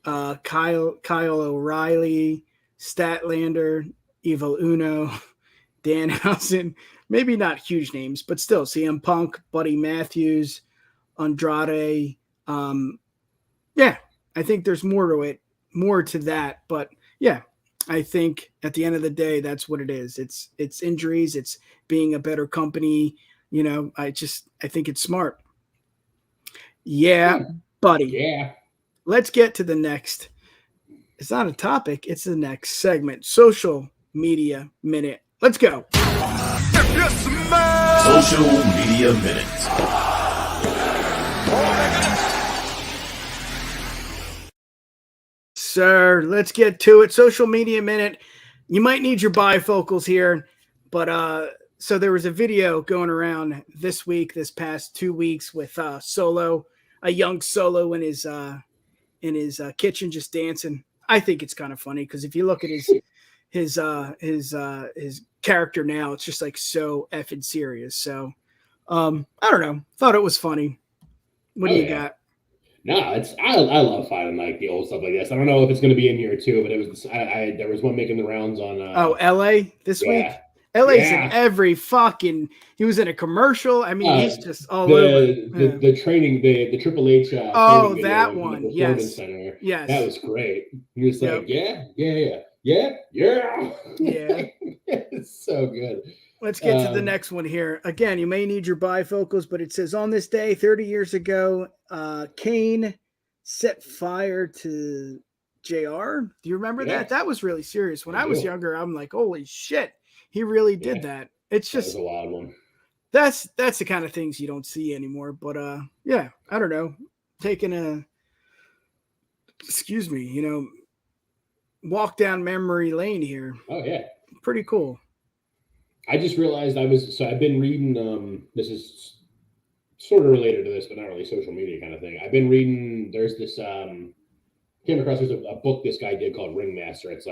Kyle O'Reilly, Statlander, Evil Uno, Danhausen. Maybe not huge names, but still CM Punk, Buddy Matthews, Andrade. Yeah, I think there's more to that. But yeah, I think at the end of the day, that's what it is. It's injuries. It's being a better company. You know, I think it's smart. Yeah, buddy. Yeah. Let's get to the next. It's not a topic. It's the next segment. Social Media Minute. Let's go. Social Media Minute. Sir, let's get to it. Social Media Minute. You might need your bifocals here, but so there was a video going around this past 2 weeks with Solo, a young Solo in his kitchen just dancing. I think it's kind of funny because if you look at his character now, it's just like so effing serious. So I don't know. Thought it was funny. What do you got? No, I love finding like the old stuff like this. I don't know if it's going to be in here too, but it was there was one making the rounds on. LA this week. LA's in every fucking. He was in a commercial. I mean, he's just all over. The training, the Triple H. That one. Yes. Center. Yes. That was great. He was like, yeah. It's so good. Let's get to the next one here. Again, you may need your bifocals, but it says on this day, 30 years ago, Kane set fire to JR. Do you remember that? That was really serious. When I was younger, I'm like, holy shit, he really did that. It's just a wild one. That's the kind of things you don't see anymore. But yeah, I don't know. Taking walk down memory lane here. Oh yeah. Pretty cool. I just realized I've been reading, this is sort of related to this, but not really social media kind of thing. I've been reading, there's this, came across there's a book this guy did called Ringmaster. It's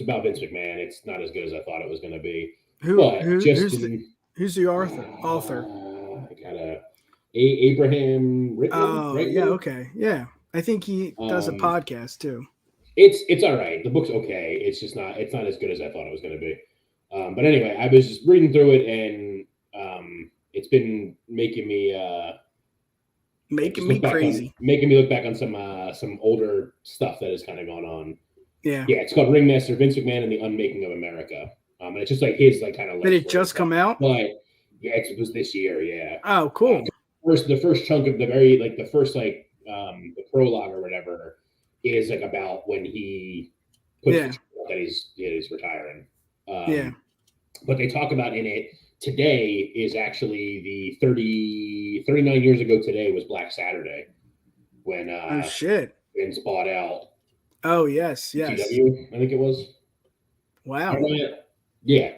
about Vince McMahon. It's not as good as I thought it was going to be. Who's the author? I got Abraham Rickman. Oh, yeah, okay. Yeah. I think he does a podcast too. It's all right. The book's okay. It's not as good as I thought it was going to be. But anyway, I was just reading through it, and it's been making me crazy, making me look back on some older stuff that has kind of gone on. Yeah, it's called Ringmaster: Vince McMahon and the Unmaking of America. And it's just like his kind of. Did it just come out? But yeah, it was this year. Yeah. Oh, cool. The first chunk of the prologue or whatever is like about when he puts that he's retiring. But they talk about in it today is actually the 39 years ago today was Black Saturday when Vince bought out. Oh yes. TW, I think it was. Wow. Yeah,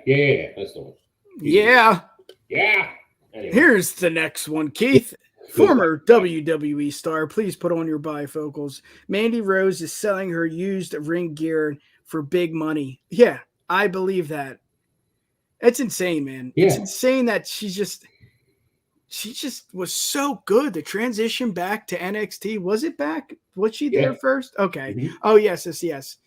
that's the one. Yeah. Yeah. Anyway. Here's the next one, Keith. Former WWE star, please put on your bifocals. Mandy Rose is selling her used ring gear for big money. Yeah, I believe that. It's insane, man. Yeah. It's insane that she just was so good. The transition back to NXT. Was it back? Was she there first? Okay. Mm-hmm. Oh, yes.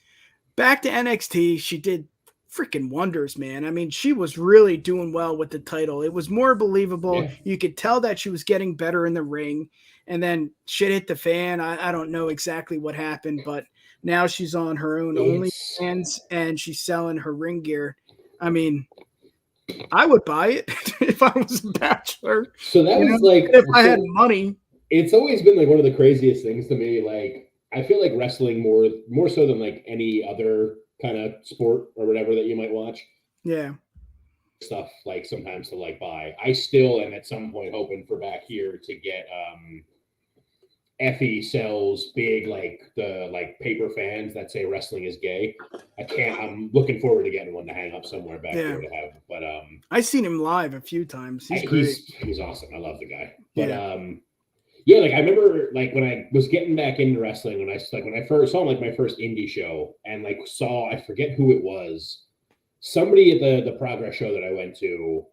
Back to NXT. She did freaking wonders, man. I mean, she was really doing well with the title. It was more believable. Yeah. You could tell that she was getting better in the ring. And then shit hit the fan. I don't know exactly what happened, but now she's on her own OnlyFans and she's selling her ring gear. I mean, I would buy it if I was a bachelor. So that was like, if I had money. It's always been like one of the craziest things to me. Like, I feel like wrestling more so than like any other kind of sport or whatever that you might watch. Yeah. Stuff like sometimes to like buy. I still am at some point hoping for back here to get Effie sells big like the paper fans that say wrestling is gay. I'm looking forward to getting one to hang up somewhere back here to have. But I've seen him live a few times. He's great. He's awesome. I love the guy. But like I remember like when I was getting back into wrestling, when I first saw like my first indie show and like saw, I forget who it was, somebody at the Progress show that I went to,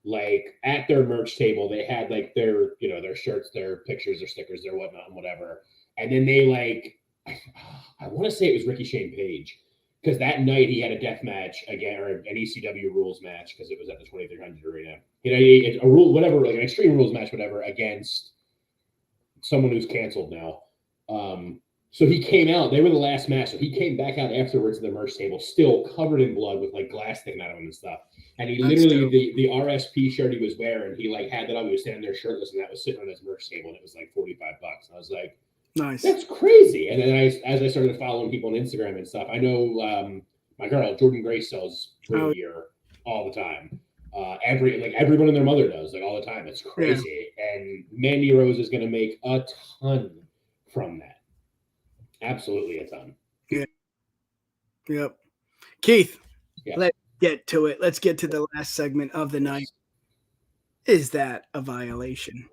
like at their merch table, they had like their shirts, their pictures, their stickers, their whatnot and whatever. And then they like, I want to say it was Ricky Shane Page, because that night he had a death match again, or an ECW rules match, because it was at the 2300 arena. A rule, whatever, like an extreme rules match, whatever, against someone who's canceled now. So he came out, they were the last match. So he came back out afterwards to the merch table, still covered in blood with like glass sticking out of him and stuff. And he literally, the RSP shirt he was wearing, he like had that on, he was standing there shirtless, and that was sitting on his merch table, and it was like $45. I was like, nice. That's crazy. And then as I started following people on Instagram and stuff, I know my girl, Jordan Grace, sells gear all the time. Everyone and their mother does, like all the time. It's crazy. Yeah. And Mandy Rose is going to make a ton from that. Absolutely a ton. Yeah. Yep. Keith, let's get to it. Let's get to the last segment of the night. Is that a violation?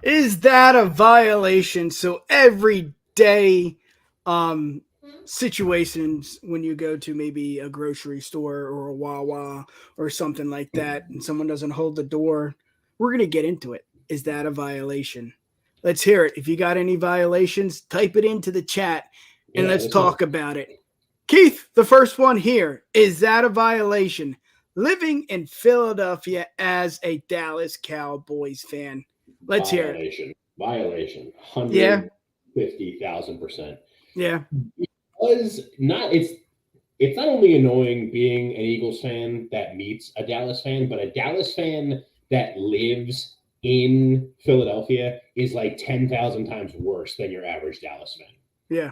Is that a violation? So everyday situations when you go to maybe a grocery store or a Wawa or something like that, and someone doesn't hold the door, we're going to get into it. Is that a violation? Let's hear it. If you got any violations, type it into the chat and let's talk about it. Keith, the first one here. Is that a violation? Living in Philadelphia as a Dallas Cowboys fan. Let's hear it. Violation. 150,000%. Yeah. It's not only annoying being an Eagles fan that meets a Dallas fan, but a Dallas fan that lives in Philadelphia is like 10,000 times worse than your average Dallas fan. Yeah.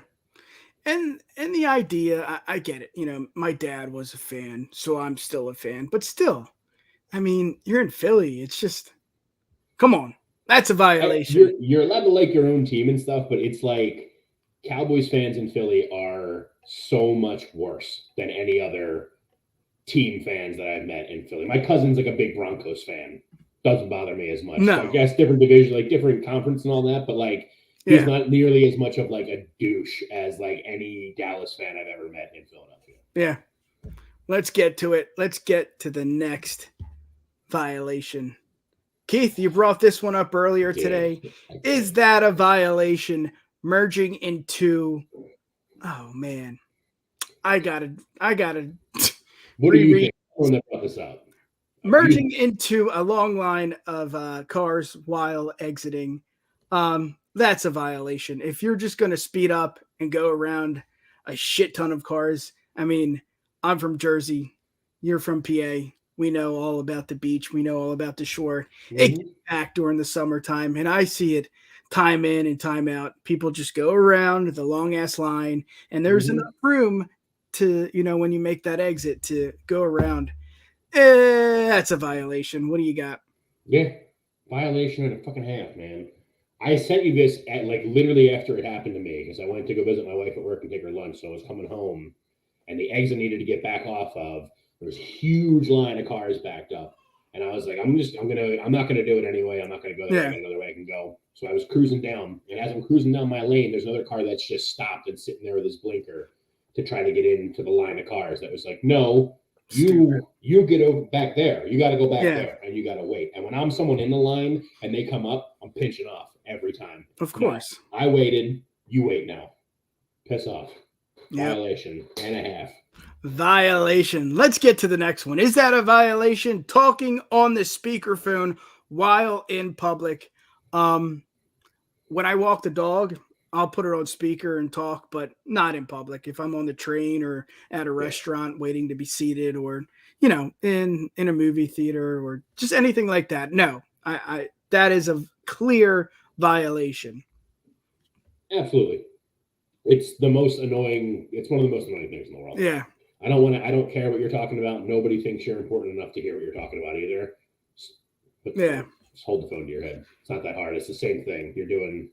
And the idea, I get it. You know, my dad was a fan, so I'm still a fan. But still, I mean, you're in Philly. It's just, come on. That's a violation. You're allowed to like your own team and stuff, but it's like Cowboys fans in Philly are so much worse than any other team fans that I've met in Philly. My cousin's like a big Broncos fan. Doesn't bother me as much. No. I guess different division, like different conference and all that, but like he's not nearly as much of like a douche as like any Dallas fan I've ever met in Philadelphia. Yeah. Let's get to it. Let's get to the next violation. Keith, you brought this one up earlier today. Is that a violation? Merging into, oh man, I gotta. What do you think? When they brought this up, merging into a long line of cars while exiting, that's a violation. If you're just gonna speed up and go around a shit ton of cars, I mean, I'm from Jersey, you're from PA. We know all about the beach. We know all about the shore. Mm-hmm. It gets packed during the summertime, and I see it time in and time out. People just go around the long-ass line, and there's enough room to, when you make that exit to go around. That's a violation. What do you got? Yeah, violation and a fucking half, man. I sent you this at like literally after it happened to me because I went to go visit my wife at work and take her lunch. So I was coming home, and the exit needed to get back off of. There was a huge line of cars backed up, and I was like, I'm not gonna do it anyway. I'm not gonna go there. I got another way I can go. So I was cruising down, and as I'm cruising down my lane, there's another car that's just stopped and sitting there with his blinker to try to get into the line of cars. That was like, no. You get over back there. You got to go back there, and you got to wait. And when I'm someone in the line and they come up, I'm pinching off every time. Of course. No, I waited. You wait now. Piss off. Violation and a half. Violation. Let's get to the next one. Is that a violation? Talking on the speakerphone while in public. When I walk the dog, I'll put it on speaker and talk, but not in public. If I'm on the train or at a restaurant waiting to be seated, or in a movie theater or just anything like that, no, I that is a clear violation. Absolutely, it's the most annoying. It's one of the most annoying things in the world. Yeah, I don't care what you're talking about. Nobody thinks you're important enough to hear what you're talking about either. Just hold the phone to your head. It's not that hard. It's the same thing you're doing.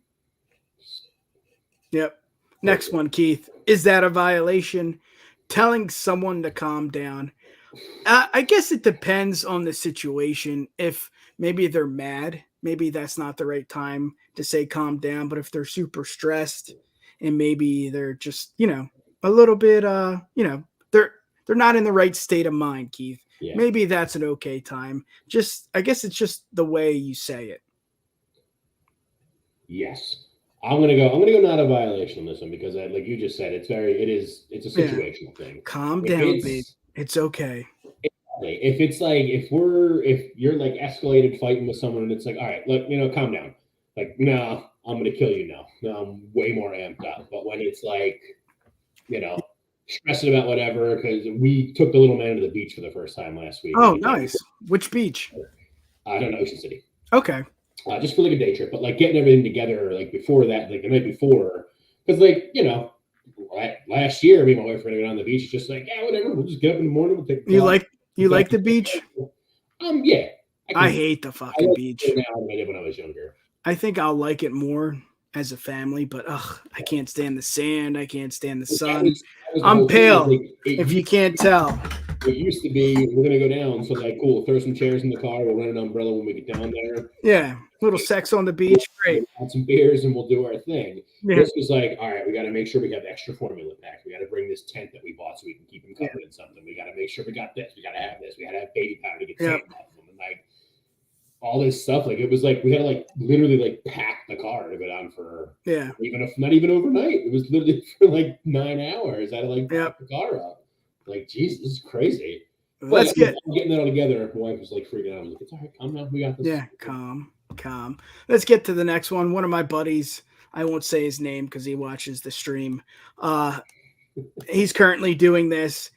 Yep. Next one, Keith. Is that a violation? Telling someone to calm down. I guess it depends on the situation. If maybe they're mad, maybe that's not the right time to say calm down. But if they're super stressed and maybe they're just, a little bit, they're not in the right state of mind, Keith. Yeah. Maybe that's an okay time. I guess it's just the way you say it. Yes. I'm gonna go not a violation on this one because like you just said, it's a situational thing. Calm down, babe. It's okay. If it's like if you're like escalated fighting with someone and it's like, all right, look, calm down. Like, no, I'm gonna kill you now. No, I'm way more amped up. But when it's like, stressing about whatever, because we took the little man to the beach for the first time last week. Oh, nice. Which beach? I don't know, Ocean City. Okay. Just for like a day trip, but like getting everything together, like before that, like the night before, because like last year, me and my wife were on the beach, just like whatever, we'll just get up in the morning. We'll take. You like the beach? Yeah. I hate the fucking beach. Now than I did when I was younger. I think I'll like it more as a family, but I can't stand the sand. I can't stand the sun. I'm pale. If you can't tell. It used to be we're gonna go down, so like cool, throw some chairs in the car, we'll rent an umbrella when we get down there. Yeah, little sex on the beach, great. We'll have some beers and we'll do our thing. Yeah. This was like, all right, we got to make sure we have extra formula pack. We got to bring this tent that we bought so we can keep them covered in something. We got to make sure we got this. We got to have this. We got to have baby powder to get sand off of them, and like all this stuff. Like it was like we had to like literally like pack the car to go down for not even overnight. It was literally for like 9 hours. I had to like pack the car up. Like, geez, this is crazy. Let's get getting that all together. My wife was like freaking out. I was like, it's all right, calm down. We got this. Yeah, calm. Let's get to the next one. One of my buddies, I won't say his name because he watches the stream. He's currently doing this.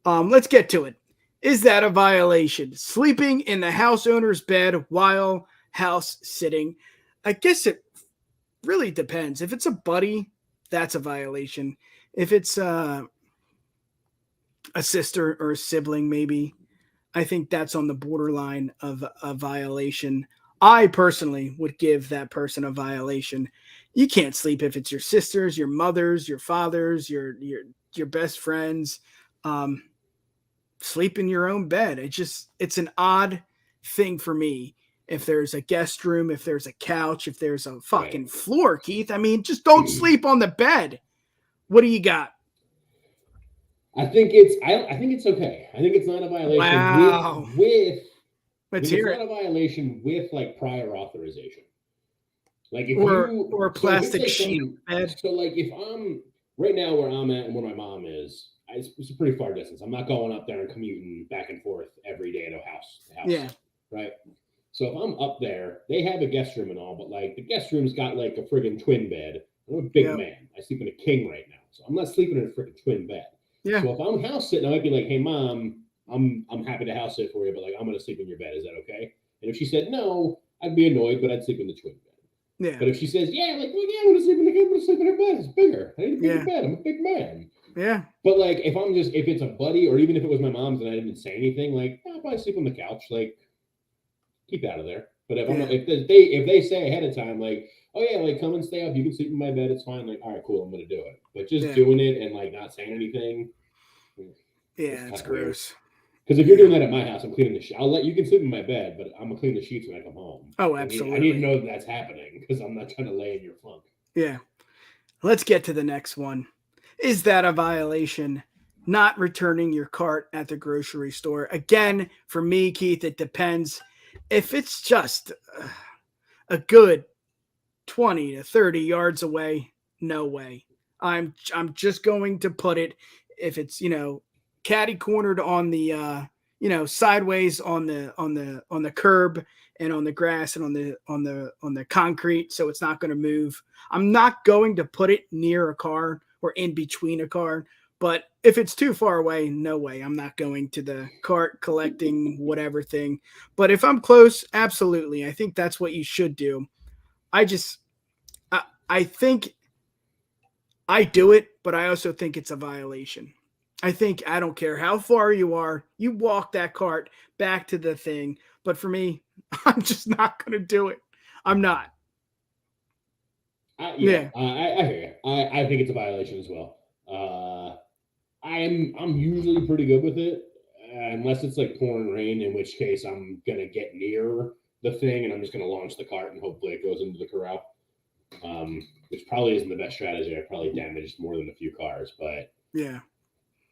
Let's get to it. Is that a violation? Sleeping in the house owner's bed while house sitting? I guess it really depends. If it's a buddy, that's a violation. If it's a sister or a sibling, maybe, I think that's on the borderline of a violation. I personally would give that person a violation. You can't sleep if it's your sisters, your mothers, your fathers, your best friends. Sleep in your own bed. It's an odd thing for me. If there's a guest room, if there's a couch, if there's a fucking floor, Keith, I mean, just don't sleep on the bed. What do you got? I think it's okay. I think it's not a violation. Wow. Let's hear it. It's not a violation with like prior authorization. Like if or a plastic sheet. So like if I'm right now where I'm at and where my mom is, it's a pretty far distance. I'm not going up there and commuting back and forth every day to house. Yeah. Right. So if I'm up there, they have a guest room and all, but like the guest room's got like a friggin' twin bed. I'm a big man. I sleep in a king right now, so I'm not sleeping in a freaking twin bed. Yeah. So if I'm house sitting, I might be like, "Hey, Mom, I'm happy to house sit for you, but like I'm gonna sleep in your bed. Is that okay?" And if she said no, I'd be annoyed, but I'd sleep in the twin bed. Yeah. But if she says, "Yeah, like well, yeah, I'm gonna sleep in her bed. It's bigger. I need a bigger bed. I'm a big man." Yeah. But like if it's a buddy, or even if it was my mom's and I didn't say anything, like I'll probably sleep on the couch. Like keep out of there. But if they say ahead of time, like, oh yeah, like come and stay up, you can sleep in my bed, it's fine. Like, all right, cool, I'm gonna do it. But just doing it and like not saying anything, it's gross. Because if you're doing that at my house, I'm cleaning the sheets. You can sleep in my bed, but I'm gonna clean the sheets when I come home. Oh, absolutely. I need to know that that's happening because I'm not trying to lay in your funk. Yeah. Let's get to the next one. Is that a violation? Not returning your cart at the grocery store. Again, for me, Keith, it depends. If it's just a good 20 to 30 yards away, no way. I'm just going to put it, if it's, catty cornered on the sideways on the curb and on the grass and on the concrete, so it's not going to move. I'm not going to put it near a car or in between a car. But if it's too far away, no way. I'm not going to the cart collecting whatever thing. But if I'm close, absolutely. I think that's what you should do. I think I do it, but I also think it's a violation. I think I don't care how far you are, you walk that cart back to the thing. But for me, I'm just not going to do it. I'm not. I hear you. I think it's a violation as well. I'm usually pretty good with it, unless it's like pouring rain, in which case I'm gonna get near the thing and I'm just gonna launch the cart and hopefully it goes into the corral. Which probably isn't the best strategy. I probably damaged more than a few cars, but yeah.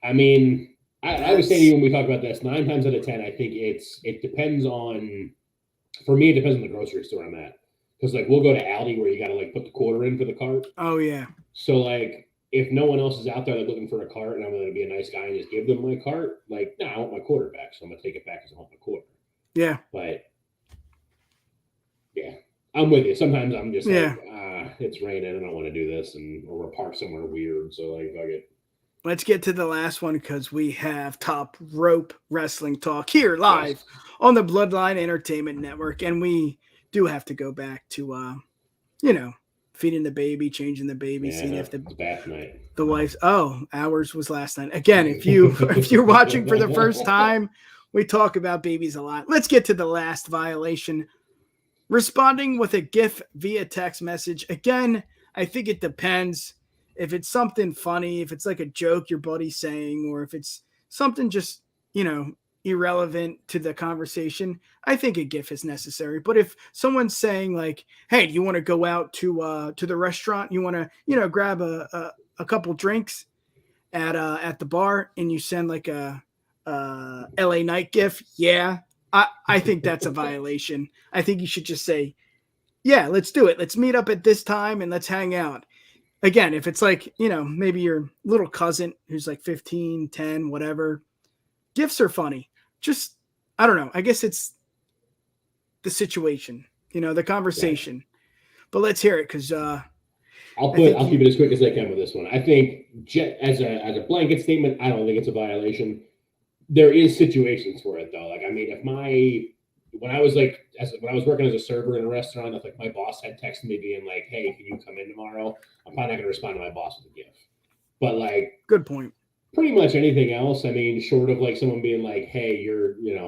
I mean, I was saying to you when we talked about this, 9 times out of 10, I think it depends on. For me, it depends on the grocery store I'm at, because like we'll go to Aldi where you got to like put the quarter in for the cart. Oh yeah. So like, if no one else is out there like looking for a cart and I'm going to be a nice guy and just give them my cart, like, no, I want my quarter back. So I'm going to take it back because I want my quarter. Yeah. But yeah, I'm with you. Sometimes I'm just like, it's raining. I don't want to do this. Or we're parked somewhere weird. So like, fuck it. Let's get to the last one because we have Top Rope Wrestling Talk here live on the Bloodline Entertainment Network. And we do have to go back to, feeding the baby, changing the baby, seeing if the bath night. The wife's ours was last night. Again, if you're watching for the first time, we talk about babies a lot. Let's get to the last violation. Responding with a GIF via text message. Again, I think it depends. If it's something funny, if it's like a joke your buddy's saying, or if it's something just, irrelevant to the conversation, I think a GIF is necessary. But if someone's saying like, hey, do you want to go out to the restaurant? You want to, grab a couple drinks at the bar, and you send like a LA Night GIF. Yeah, I think that's a violation. I think you should just say, yeah, let's do it. Let's meet up at this time and let's hang out. Again, if it's like, maybe your little cousin who's like 15, 10, whatever, GIFs are funny. Just, I don't know. I guess it's the situation, the conversation. Yeah. But let's hear it because I'll keep it as quick as I can with this one. I think as a blanket statement, I don't think it's a violation. There is situations for it though. Like, I mean, when I was working as a server in a restaurant, if like my boss had texted me being like, hey, can you come in tomorrow? I'm probably not going to respond to my boss with a GIF. But like, good point. Pretty much anything else. I mean, short of like someone being like, hey,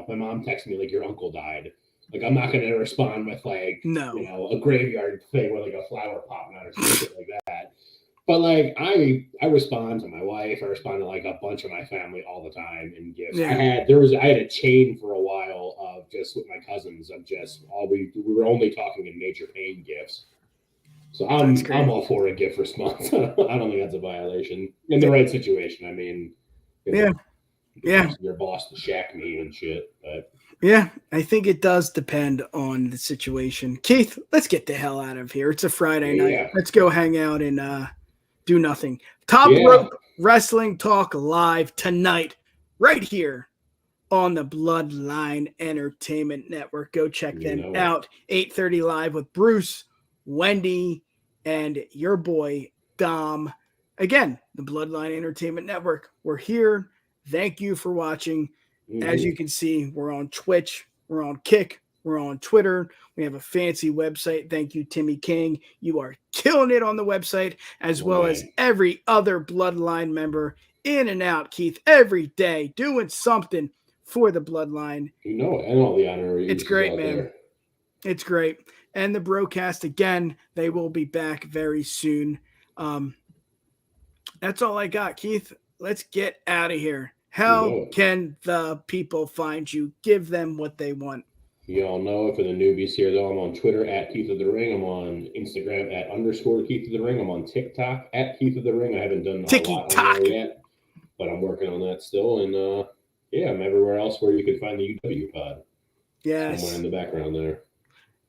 my mom texted me like your uncle died. Like, I'm not going to respond with like, a graveyard thing with like a flower popping out or something like that. But like, I respond to my wife. I respond to like a bunch of my family all the time in gifts. Yeah. I had a chain for a while of just with my cousins of just we were only talking in major pain gifts. So I'm all for a gift response. I don't think that's a violation in the right situation. I mean, your boss to shack me and shit. But yeah, I think it does depend on the situation. Keith, let's get the hell out of here. It's a Friday night. Let's go hang out and do nothing. Top Rope Wrestling Talk live tonight, right here on the Bloodline Entertainment Network. Go check them out. 8:30 live with Bruce, Wendy, and your boy Dom. Again, the Bloodline Entertainment Network. We're here. Thank you for watching. As you can see, we're on Twitch, we're on Kick, we're on Twitter. We have a fancy website. Thank you, Timmy King. You are killing it on the website, as well as every other Bloodline member in and out, Keith, every day doing something for the Bloodline. And all the honor. It's great, man. There. It's great. And the broadcast, again, they will be back very soon. That's all I got, Keith. Let's get out of here. How can the people find you? Give them what they want. You all know, for the newbies here, though, I'm on Twitter at Keith of the Ring. I'm on Instagram at _Keith of the Ring. I'm on TikTok at Keith of the Ring. I haven't done a lot on there yet, but I'm working on that still. And I'm everywhere else where you can find the UWPod. Yes. Somewhere in the background there.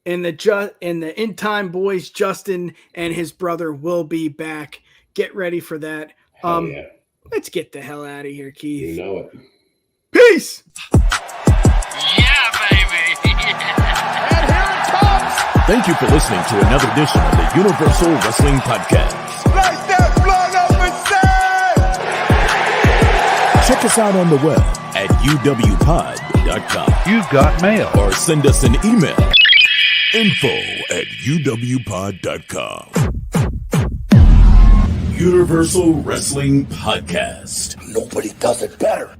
In the In Time Boys, Justin and his brother will be back. Get ready for that. Yeah. Let's get the hell out of here, Keith. You know it. Peace. Yeah, baby. And here it comes. Thank you for listening to another edition of the Universal Wrestling Podcast. Like that blood up and say. Check us out on the web at TheUWPod.com. You've got mail. Or send us an email. info@TheUWPod.com. Universal Wrestling Podcast. Nobody does it better.